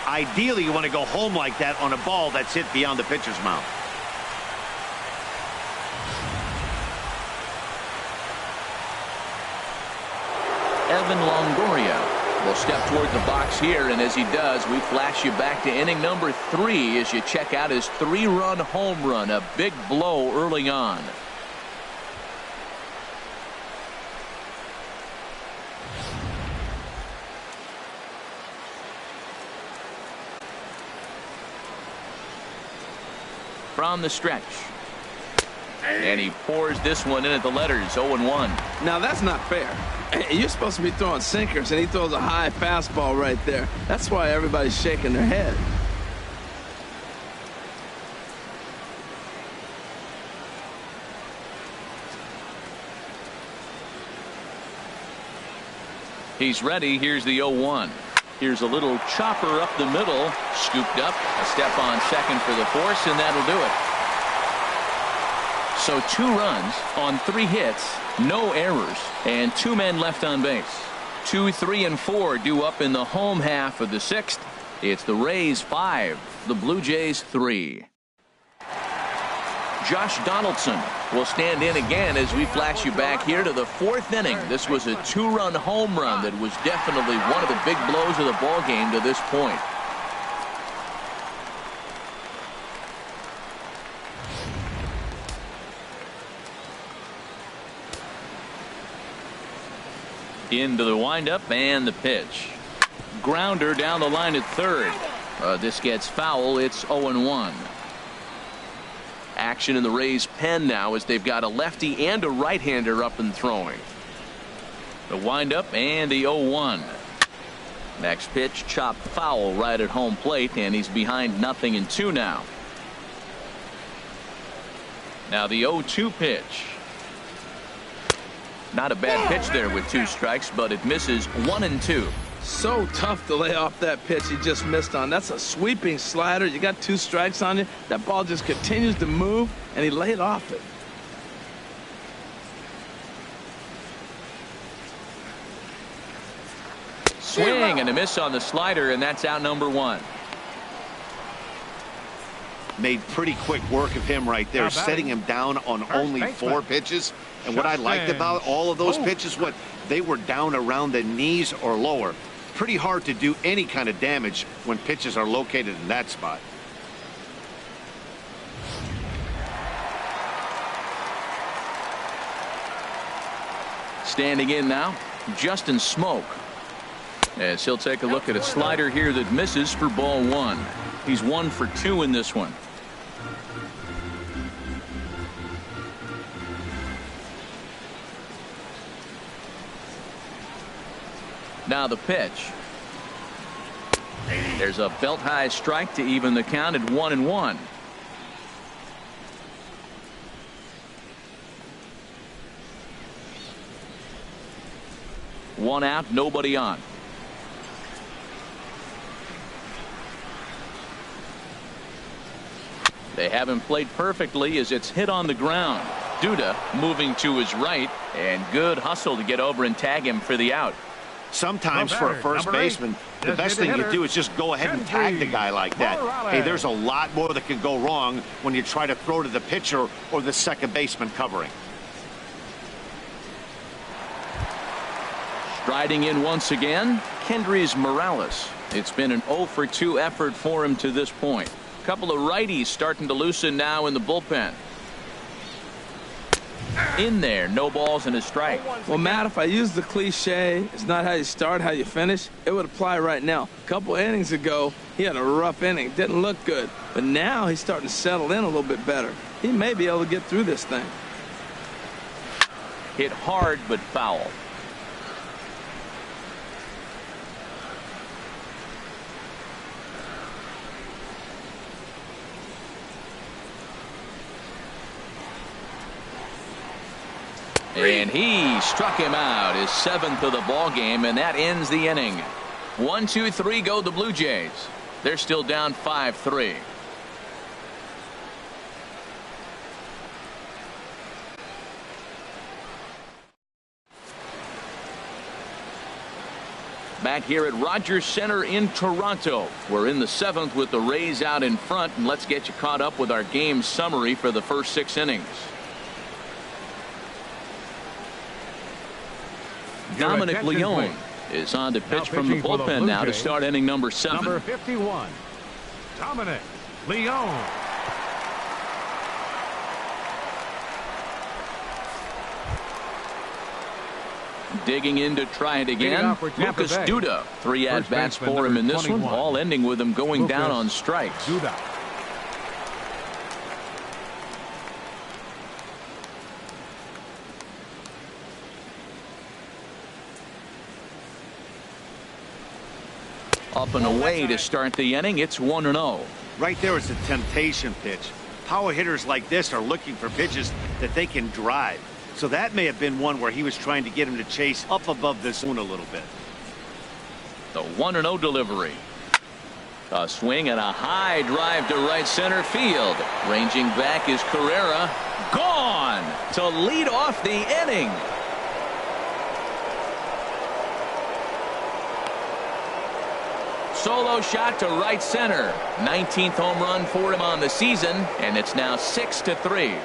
Ideally, you want to go home like that on a ball that's hit beyond the pitcher's mound. Evan Longoria will step toward the box here, and as he does, we flash you back to inning number 3 as you check out his 3-run home run, a big blow early on. From the stretch. And he pours this one in at the letters, 0-1. Now, that's not fair. You're supposed to be throwing sinkers, and he throws a high fastball right there. That's why everybody's shaking their head. He's ready. Here's the 0-1. Here's a little chopper up the middle. Scooped up. A step on second for the force, and that'll do it. So 2 runs on 3 hits, no errors, and 2 men left on base. 2, 3, and 4 due up in the home half of the 6th. It's the Rays 5, the Blue Jays 3. Josh Donaldson will stand in again as we flash you back here to the 4th inning. This was a 2-run home run that was definitely one of the big blows of the ball game to this point. Into the windup and the pitch. Grounder down the line at third. This gets foul. It's 0-1. Action in the Rays pen now as they've got a lefty and a right-hander up and throwing. The windup and the 0-1. Next pitch chopped foul right at home plate, and he's behind 0-2 now. Now the 0-2 pitch. Not a bad pitch there with 2 strikes, but it misses 1-2. So tough to lay off that pitch he just missed on. That's a sweeping slider. You got 2 strikes on you. That ball just continues to move, and he laid off it. Swing and a miss on the slider, and that's out number 1. Made pretty quick work of him right there, setting him down on only 4 pitches. And what I liked about all of those pitches, what they were down around the knees or lower. Pretty hard to do any kind of damage when pitches are located in that spot. Standing in now, Justin Smoke. As he'll take a look at a slider here that misses for ball 1. He's 1 for 2 in this one. Now the pitch. There's a belt high strike to even the count at 1-1. One out, nobody on. They haven't played perfectly as it's hit on the ground. Duda moving to his right, and good hustle to get over and tag him for the out. Sometimes for a first baseman, the best thing to do is just go ahead and tag the guy like that. Hey, there's a lot more that can go wrong when you try to throw to the pitcher or the second baseman covering. Striding in once again, Kendrys Morales. It's been an 0 for 2 effort for him to this point. A couple of righties starting to loosen now in the bullpen. In there, no balls and a strike. Well, Matt, if I use the cliche, it's not how you start, how you finish, it would apply right now. A couple innings ago, he had a rough inning. Didn't look good. But now he's starting to settle in a little bit better. He may be able to get through this thing. Hit hard but foul. And he struck him out, his 7th of the ball game, and that ends the inning. 1, 2, 3 go the Blue Jays. They're still down 5-3. Back here at Rogers Center in Toronto. We're in the 7th with the Rays out in front, and let's get you caught up with our game summary for the first 6 innings. Dominic Leone is on to pitch from the bullpen now to start inning number 7. Number 51, Dominic Leone. Digging in to try it again. Lucas Duda. 3 at-bats for him in this one, all ending with him going down on strikes. Duda. Up and away to start the inning. It's 1-0. Right there is a temptation pitch. Power hitters like this are looking for pitches that they can drive. So that may have been one where he was trying to get him to chase up above the zone a little bit. The 1-0 delivery. A swing and a high drive to right center field. Ranging back is Carrera. Gone to lead off the inning. Solo shot to right center. 19th home run for him on the season, and it's now 6-3.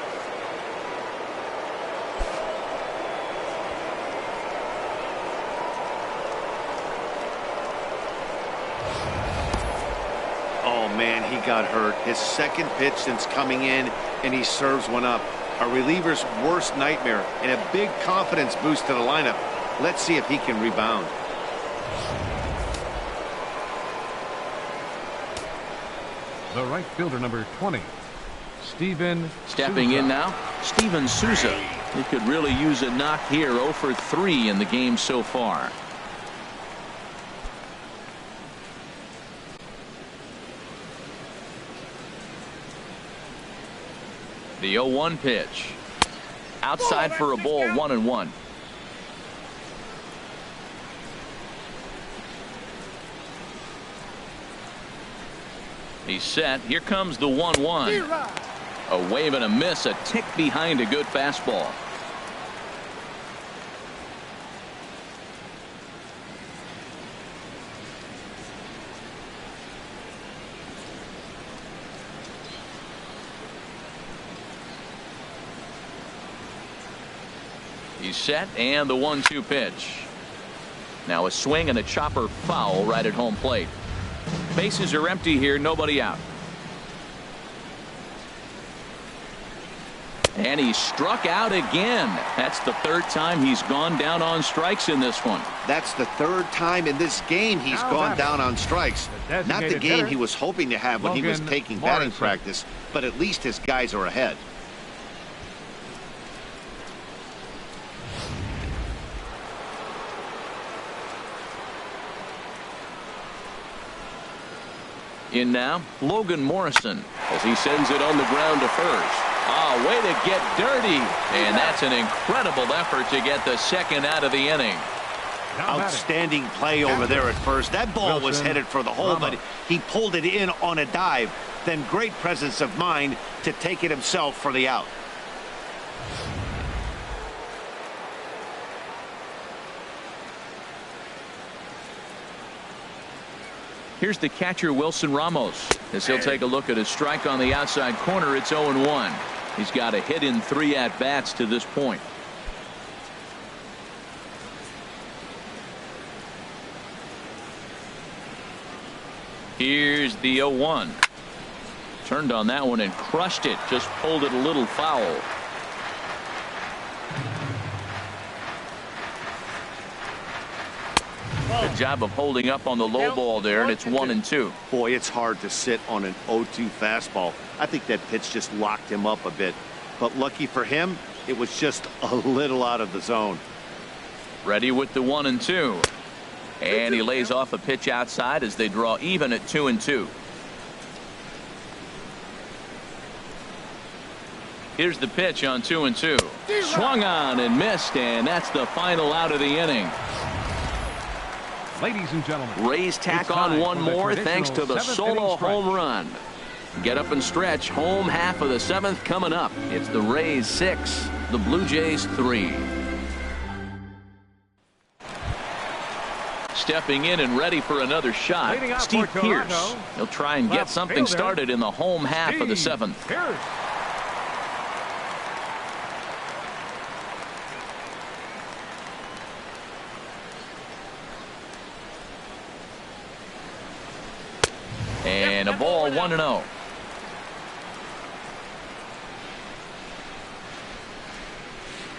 Oh man, he got hurt. His 2nd pitch since coming in, and he serves one up. A reliever's worst nightmare, and a big confidence boost to the lineup. Let's see if he can rebound. The right fielder, number 20, Steven Stepping Souza. in now, Steven Souza. He could really use a knock here. 0 for 3 in the game so far. The 0-1 pitch. Outside for a ball, 1-1. He's set. Here comes the 1-1. A wave and a miss, a tick behind a good fastball. He's set, and the 1-2 pitch. Now a swing and a chopper foul right at home plate. Bases are empty here, nobody out. And he struck out again. That's the 3rd time he's gone down on strikes in this one. That's the 3rd time in this game he's gone down on strikes. Not the game he was hoping to have when he was taking batting practice, but at least his guys are ahead. In now, Logan Morrison, as he sends it on the ground to first. Ah, way to get dirty. And that's an incredible effort to get the 2nd out of the inning. Outstanding play over there at first. That ball was headed for the hole, but he pulled it in on a dive. Then great presence of mind to take it himself for the out. Here's the catcher, Wilson Ramos, as he'll take a look at his strike on the outside corner. It's 0-1. He's got a hit in 3 at-bats to this point. Here's the 0-1. Turned on that one and crushed it. Just pulled it a little foul. Good job of holding up on the low ball there, and it's 1-2. Boy, it's hard to sit on an 0-2 fastball. I think that pitch just locked him up a bit. But lucky for him, it was just a little out of the zone. Ready with the 1-2. And he lays off a pitch outside as they draw even at 2-2. Here's the pitch on 2-2. Swung on and missed, and that's the final out of the inning. Ladies and gentlemen, Rays tack on one more thanks to the solo home run. Get up and stretch. Home half of the 7th coming up. It's the Rays 6, the Blue Jays 3. Stepping in and ready for another shot, Steve Pearce. He'll try and get something started in the home half of the 7th. And a ball, 1-0.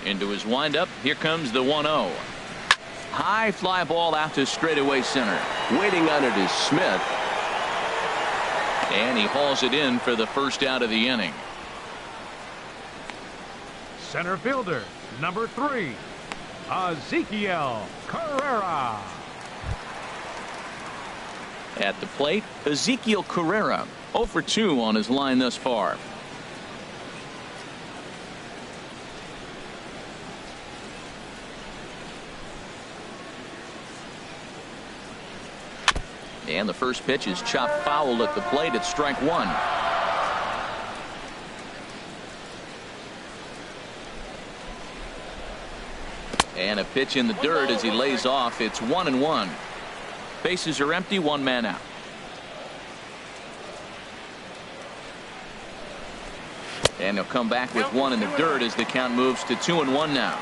Into his windup. Here comes the 1-0. High fly ball out to straightaway center. Waiting on it is Smith. And he hauls it in for the first out of the inning. Center fielder, number 3, Ezekiel Carrera. At the plate, Ezekiel Carrera, 0 for 2 on his line thus far. And the first pitch is chopped foul at the plate at strike 1. And a pitch in the dirt as he lays off. It's 1-1. Bases are empty, 1 man out. And he'll come back with 1 in the dirt as the count moves to 2-1 now.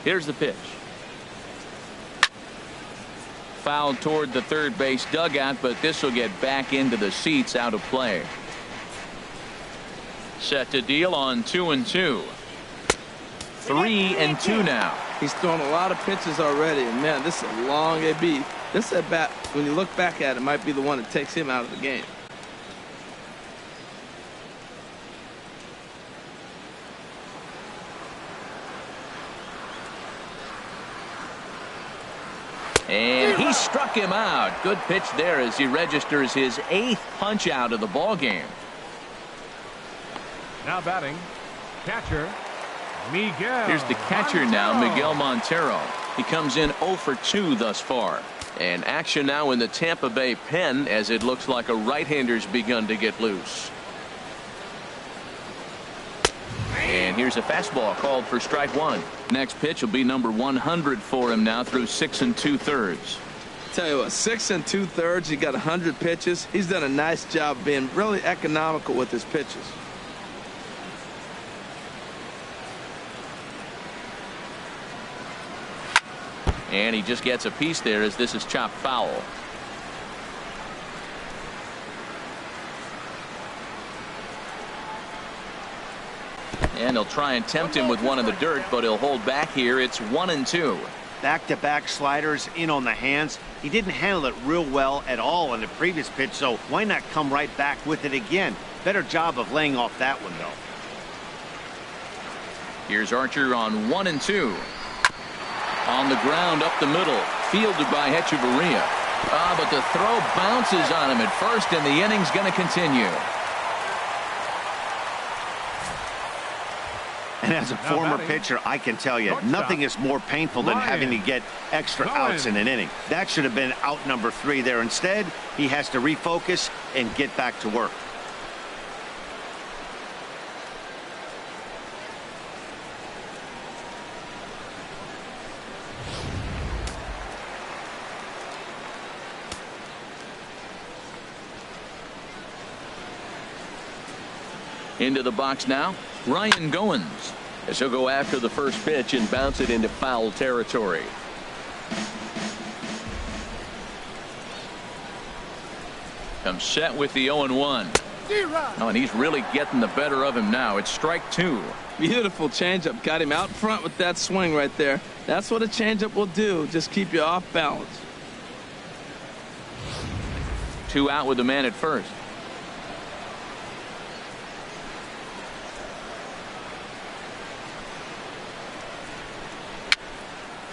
Here's the pitch. Fouled toward the third base dugout, but this will get back into the seats, out of play. Set to deal on 2-2. 3-2 now. He's thrown a lot of pitches already, and man, this is a long AB. This at bat, when you look back at it, might be the one that takes him out of the game. And he struck him out. Good pitch there as he registers his 8th punch out of the ball game. Now batting, catcher Miguel. Here's the catcher now, Miguel Montero. He comes in 0 for 2 thus far. And action now in the Tampa Bay pen as it looks like a right-hander's begun to get loose. And here's a fastball called for strike 1. Next pitch will be number 100 for him now through 6 2/3. Tell you what, 6 2/3. He got 100 pitches. He's done a nice job being really economical with his pitches. And he just gets a piece there as this is chopped foul. And he'll try and tempt him with 1 in the dirt, but he'll hold back here. It's 1-2. Back-to-back sliders in on the hands. He didn't handle it real well at all on the previous pitch, so why not come right back with it again? Better job of laying off that one, though. Here's Archer on 1-2. On the ground up the middle, fielded by Hechavarria. But the throw bounces on him at first, and the inning's going to continue. And as a former pitcher, I can tell you, nothing is more painful than having to get extra outs in an inning. That should have been out number 3 there. Instead, he has to refocus and get back to work. Into the box now, Ryan Goins. as he'll go after the first pitch and bounce it into foul territory. Comes set with the 0-1. Oh, and he's really getting the better of him now. It's strike 2. Beautiful changeup. Got him out front with that swing right there. That's what a changeup will do. Just keep you off balance. 2 out with the man at first.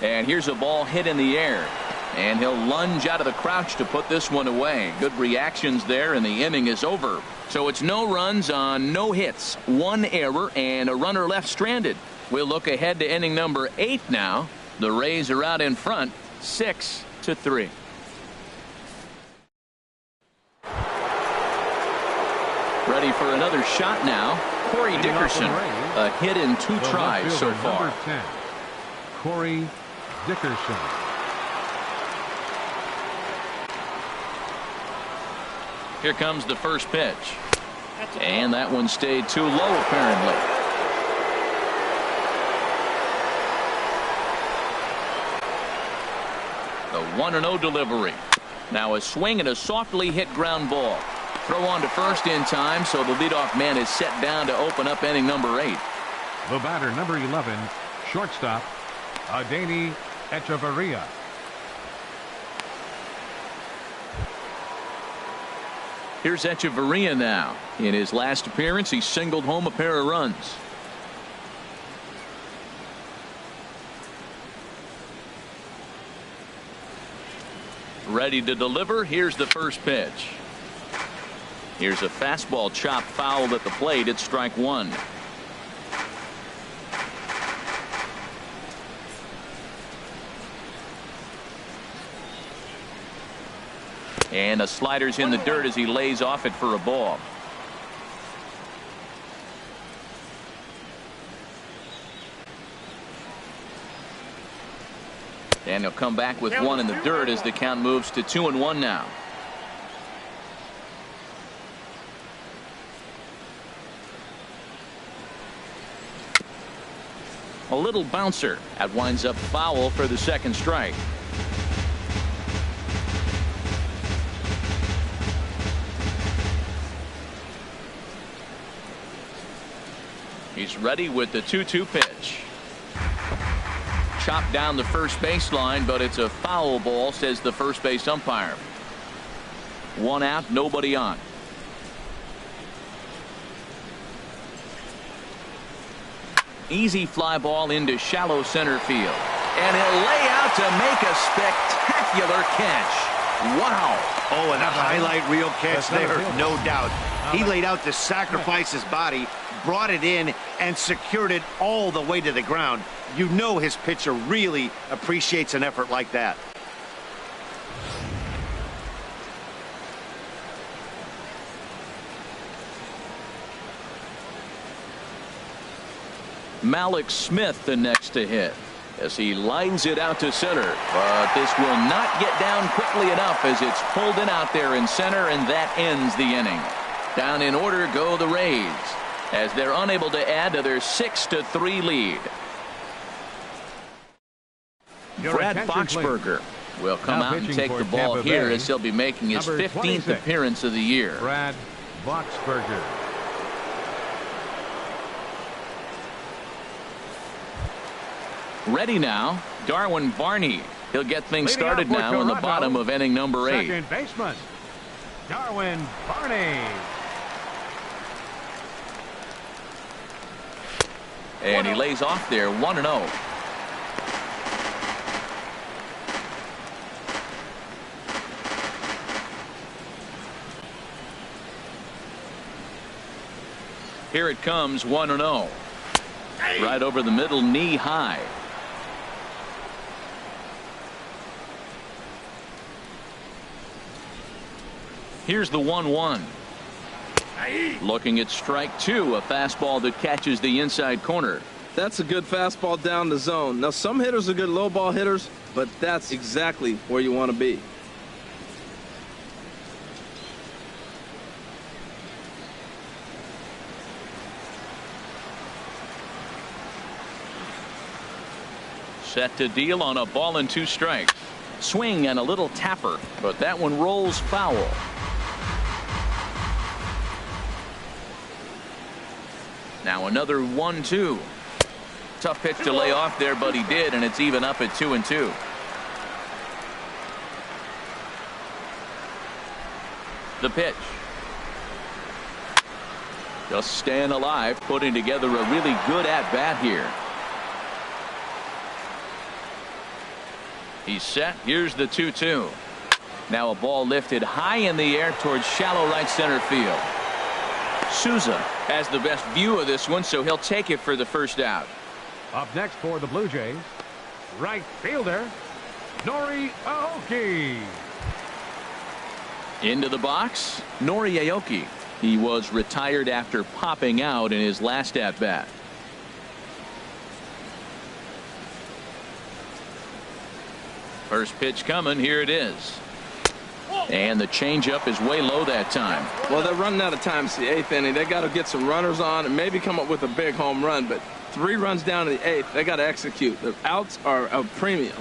And here's a ball hit in the air. And he'll lunge out of the crouch to put this one away. Good reactions there, and the inning is over. So it's no runs on no hits, 1 error, and a runner left stranded. We'll look ahead to inning number 8 now. The Rays are out in front, 6-3. Ready for another shot now. Corey Dickerson, a hit in 2 tries so far. Number 10, Corey Dickerson. Here comes the first pitch. And that one stayed too low, apparently. The 1-0 delivery. Now a swing and a softly hit ground ball. Throw on to first in time, so the leadoff man is set down to open up inning number 8. The batter, number 11, shortstop, Adeiny Echeverria. Here's Echeverria now. In his last appearance, he singled home a pair of runs. Ready to deliver. Here's the first pitch. Here's a fastball chopped foul at the plate. It's strike 1. And a slider's in the dirt as he lays off it for a ball. And he'll come back with 1 in the dirt as the count moves to 2-1 now. A little bouncer. That winds up foul for the second strike. He's ready with the 2-2 pitch. Chopped down the first baseline, but it's a foul ball, says the first base umpire. 1 out, nobody on. Easy fly ball into shallow center field. And he'll lay out to make a spectacular catch. Wow. Oh, and a highlight reel catch there, no doubt. He laid out to sacrifice his body, brought it in, and secured it all the way to the ground. You know his pitcher really appreciates an effort like that. Malik Smith the next to hit as he lines it out to center, but this will not get down quickly enough as it's pulled in out there in center, and that ends the inning. Down in order go the Rays as they're unable to add to their 6-3 lead. Brad Boxberger will come out and take the ball here as he'll be making his 15th appearance of the year. Brad Boxberger. Ready now, Darwin Barney. He'll get things started now in the bottom of inning number 8. Second baseman, Darwin Barney. And he lays off there, 1-0. Here it comes, 1-0. Right over the middle, knee high. Here's the 1-1. Looking at strike 2, a fastball that catches the inside corner. That's a good fastball down the zone. Now, some hitters are good low ball hitters, but that's exactly where you want to be. Set to deal on a ball and 2 strikes. Swing and a little tapper, but that one rolls foul. Now another 1-2. Tough pitch to lay off there, but he did, and it's even up at 2-2. The pitch. Just staying alive, putting together a really good at-bat here. He's set. Here's the 2-2. Now a ball lifted high in the air towards shallow right center field. Souza has the best view of this one, so he'll take it for the first out. Up next for the Blue Jays, right fielder, Nori Aoki. Into the box, Nori Aoki. He was retired after popping out in his last at-bat. First pitch coming. Here it is. And the changeup is way low that time. Well, they're running out of time. It's the 8th inning. They got to get some runners on and maybe come up with a big home run. But 3 runs down in the 8th. They got to execute. The outs are a premium.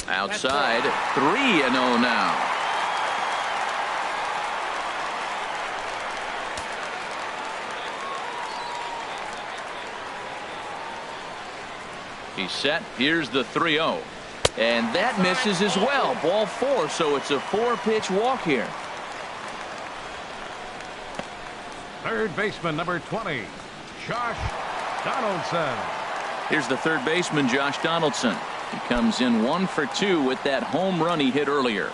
Outside, 3-0 now. He's set. Here's the 3-0. And that misses as well. Ball 4, so it's a 4-pitch walk here. Third baseman, number 20, Josh Donaldson. Here's the third baseman, Josh Donaldson. He comes in 1 for 2 with that home run he hit earlier.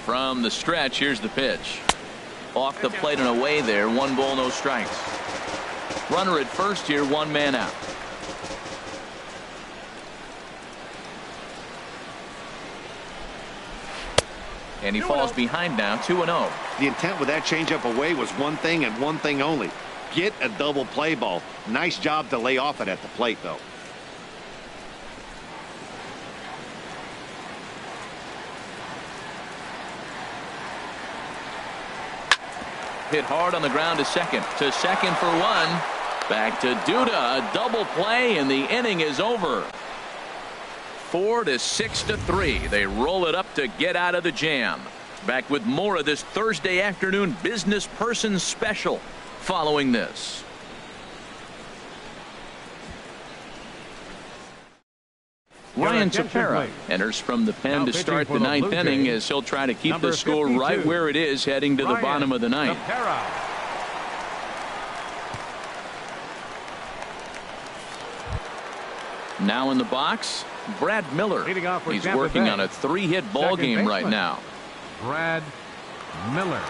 From the stretch, here's the pitch. Off the plate and away there. 1 ball, no strikes. Runner at first here, 1 man out. And he falls behind now, 2-0. The intent with that changeup away was one thing and one thing only. Get a double play ball. Nice job to lay off it at the plate, though. Hit hard on the ground to second. To second for 1. Back to Duda. A double play, and the inning is over. 4 to 6 to 3. They roll it up to get out of the jam. Back with more of this Thursday afternoon business person special following this. Ryan Tepera enters from the pen to start the 9th inning as he'll try to keep the score right where it is heading to the bottom of the 9th. Now in the box, Brad Miller. He's working on a 3-hit ball game right now. Brad Miller.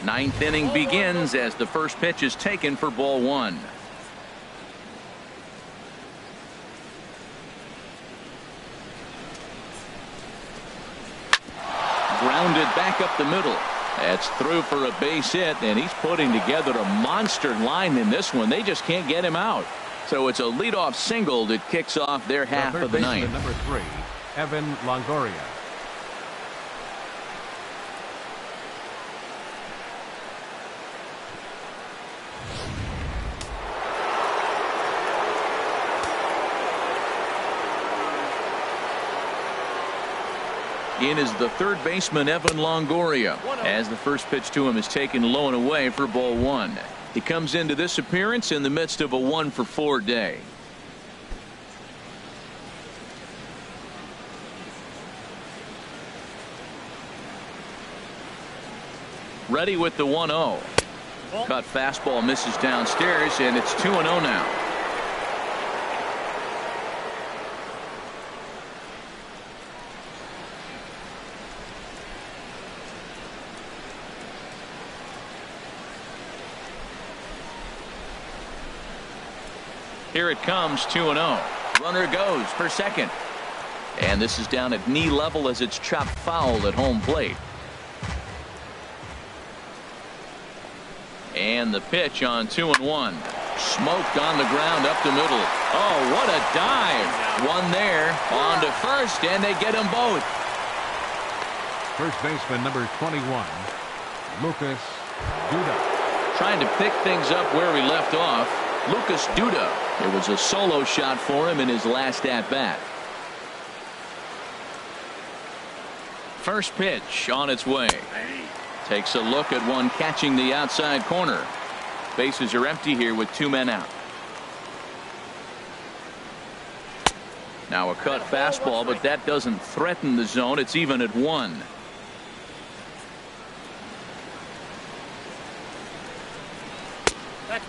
Ninth inning begins as the first pitch is taken for ball 1. Grounded back up the middle. That's through for a base hit, and he's putting together a monster line in this one. They just can't get him out. So it's a leadoff single that kicks off their half of the 9th. Number 3, Evan Longoria. In is the third baseman, Evan Longoria, as the first pitch to him is taken low and away for ball 1. He comes into this appearance in the midst of a 1-for-4 day. Ready with the 1-0. Cut fastball misses downstairs, and it's 2-0 now. Here it comes, 2-0. Runner goes for second. And this is down at knee level as it's chopped foul at home plate. And the pitch on 2-1. Smoked on the ground up the middle. Oh, what a dive. One there, on to first, and they get them both. First baseman number 21, Lucas Duda. Trying to pick things up where we left off. Lucas Duda. It was a solo shot for him in his last at-bat. First pitch on its way. Takes a look at one catching the outside corner. Bases are empty here with 2 men out. Now a cut fastball, but that doesn't threaten the zone. It's even at 1.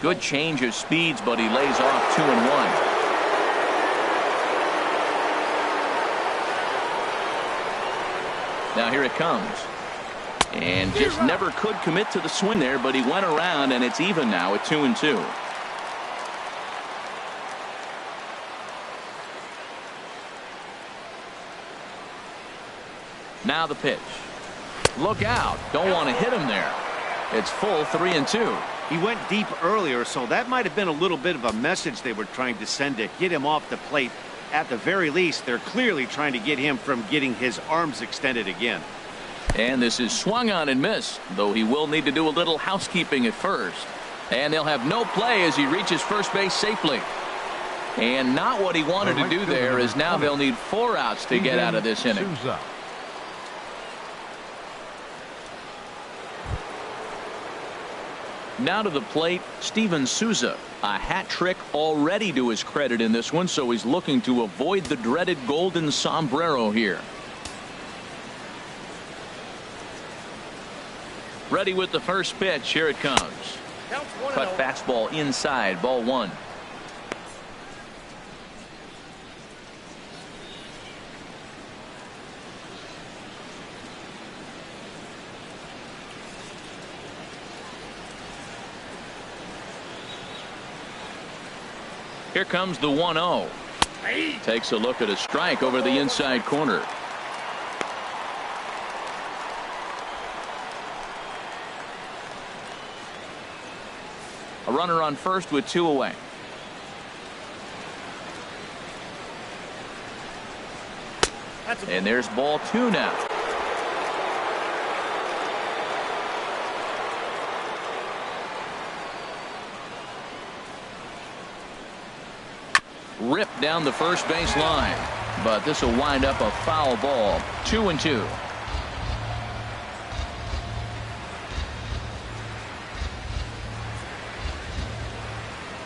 Good change of speeds, but he lays off 2-1. Now here it comes. And just never could commit to the swing there, but he went around, and it's even now at 2-2. Now the pitch. Look out. Don't want to hit him there. It's full 3-2. He went deep earlier, so that might have been a little bit of a message they were trying to send to get him off the plate. At the very least, they're clearly trying to get him from getting his arms extended again. And this is swung on and missed, though he will need to do a little housekeeping at first. And they'll have no play as he reaches first base safely. And not what he wanted to do there, as now they'll need 4 outs to get out of this inning. Now to the plate, Steven Souza. A hat trick already to his credit in this one, so he's looking to avoid the dreaded golden sombrero here. Ready with the first pitch. Here it comes. Cut fastball inside, ball 1. Here comes the 1-0. Takes a look at a strike over the inside corner. A runner on first with 2 away. And there's ball 2 now. Ripped down the first base line, but this will wind up a foul ball. 2-2.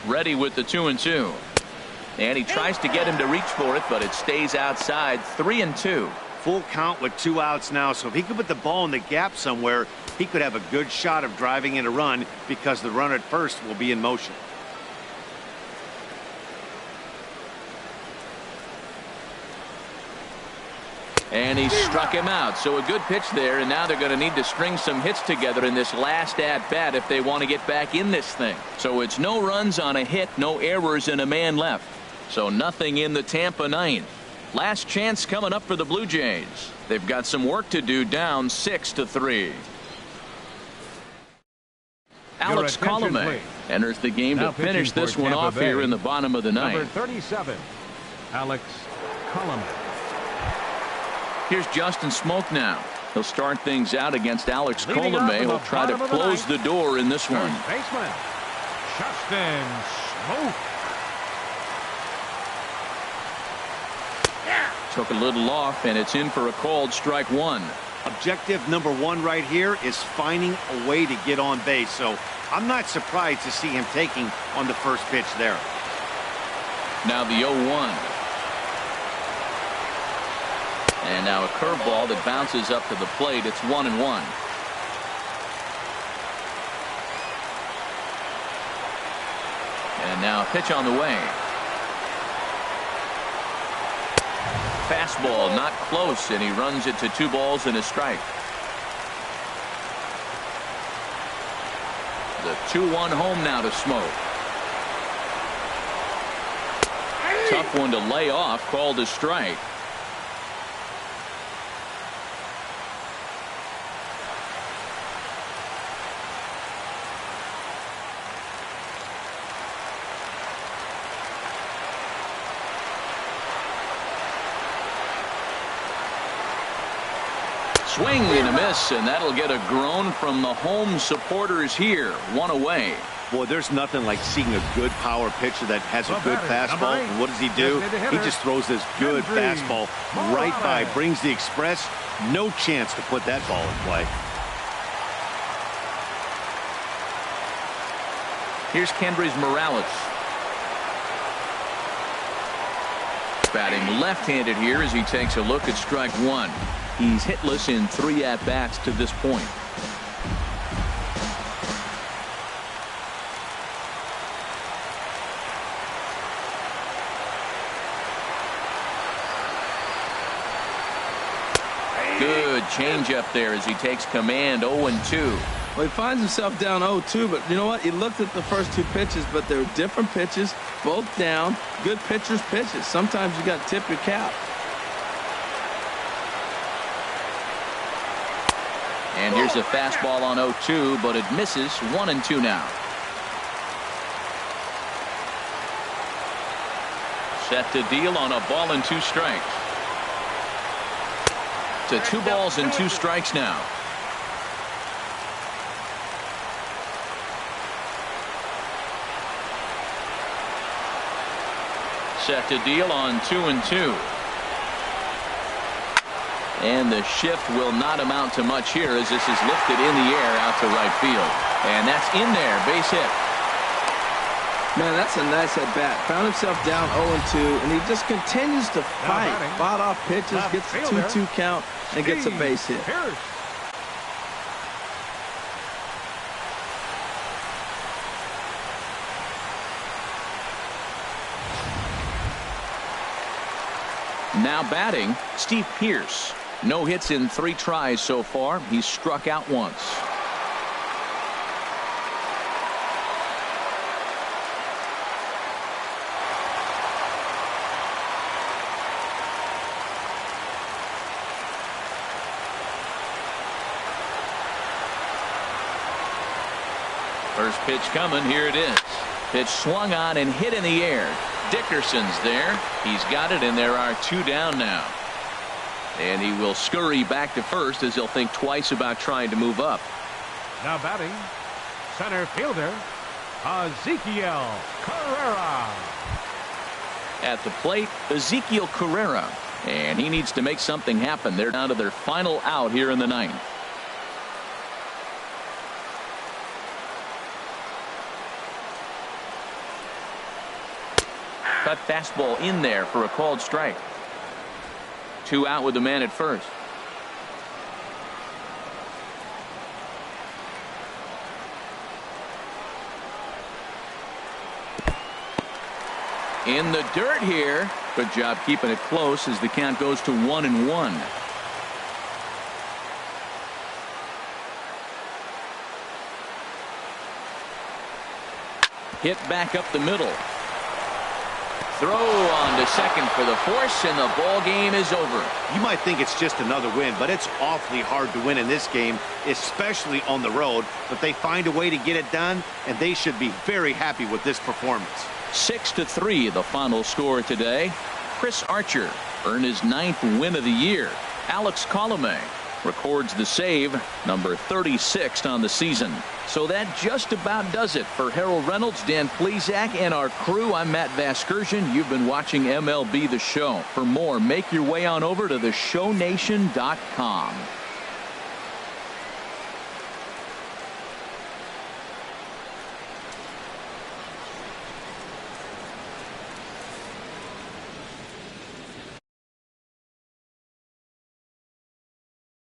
Ready with the 2-2, and he tries to get him to reach for it, but it stays outside. 3-2. Full count with 2 outs now, so if he could put the ball in the gap somewhere, he could have a good shot of driving in a run because the runner at first will be in motion. And he struck him out, so a good pitch there, and now they're going to need to string some hits together in this last at-bat if they want to get back in this thing. So it's no runs on a hit, no errors, and a man left. So nothing in the Tampa 9th. Last chance coming up for the Blue Jays. They've got some work to do, down 6-3. Alex Colomé enters the game to finish this one off here in the bottom of the 9th. Number 37, Alex Colomé. Here's Justin Smoke now. He'll start things out against Alex Colomé. He'll try to close the door in this one. Baseman, Justin Smoke. Took a little off, and it's in for a called strike 1. Objective number 1 right here is finding a way to get on base. So I'm not surprised to see him taking on the first pitch there. Now the 0-1. And now a curveball that bounces up to the plate. It's 1-1. And now a pitch on the way. Fastball not close, and he runs it to 2 balls and a strike. The 2-1 home now to Smoke. Tough one to lay off, called a strike. Swing and a miss, and that'll get a groan from the home supporters here. One away. Boy, there's nothing like seeing a good power pitcher that has a good fastball. And what does he do? He just throws this good fastball right by, brings the express. No chance to put that ball in play. Here's Kendrys Morales. Batting left-handed here as he takes a look at strike one. He's hitless in 3 at-bats to this point. Good changeup there as he takes command. 0-2. Well, he finds himself down 0-2, but you know what? He looked at the first 2 pitches, but they're different pitches, both down. Good pitchers' pitches. Sometimes you got to tip your cap. And here's a fastball on 0-2, but it misses. 1-2 now. Set to deal on a ball and 2 strikes. To 2 balls and 2 strikes now. Set to deal on 2-2. And the shift will not amount to much here as this is lifted in the air out to right field. And that's in there. Base hit. Man, that's a nice at-bat. Found himself down 0-2, and he just continues to fight. Fought off pitches, gets a 2-2 count, and gets a base hit. Now batting, Steve Pearce. No hits in 3 tries so far. He's struck out once. First pitch coming. Here it is. Pitch swung on and hit in the air. Dickerson's there. He's got it, and there are 2 down now. And he will scurry back to first as he'll think twice about trying to move up. Now batting, center fielder, Ezekiel Carrera. At the plate, Ezekiel Carrera. And he needs to make something happen. They're down to their final out here in the 9th. Cut fastball in there for a called strike. 2 out with the man at first. In the dirt here. Good job keeping it close as the count goes to 1-1. Hit back up the middle. Throw on to second for the force, and the ball game is over. You might think it's just another win, but it's awfully hard to win in this game, especially on the road. But they find a way to get it done, and they should be very happy with this performance. 6-3 the final score today. Chris Archer earned his 9th win of the year. Alex Colomé records the save, number 36 on the season. So that just about does it for Harold Reynolds, Dan Plesac, and our crew. I'm Matt Vasgersian. You've been watching MLB The Show. For more, make your way on over to theshownation.com.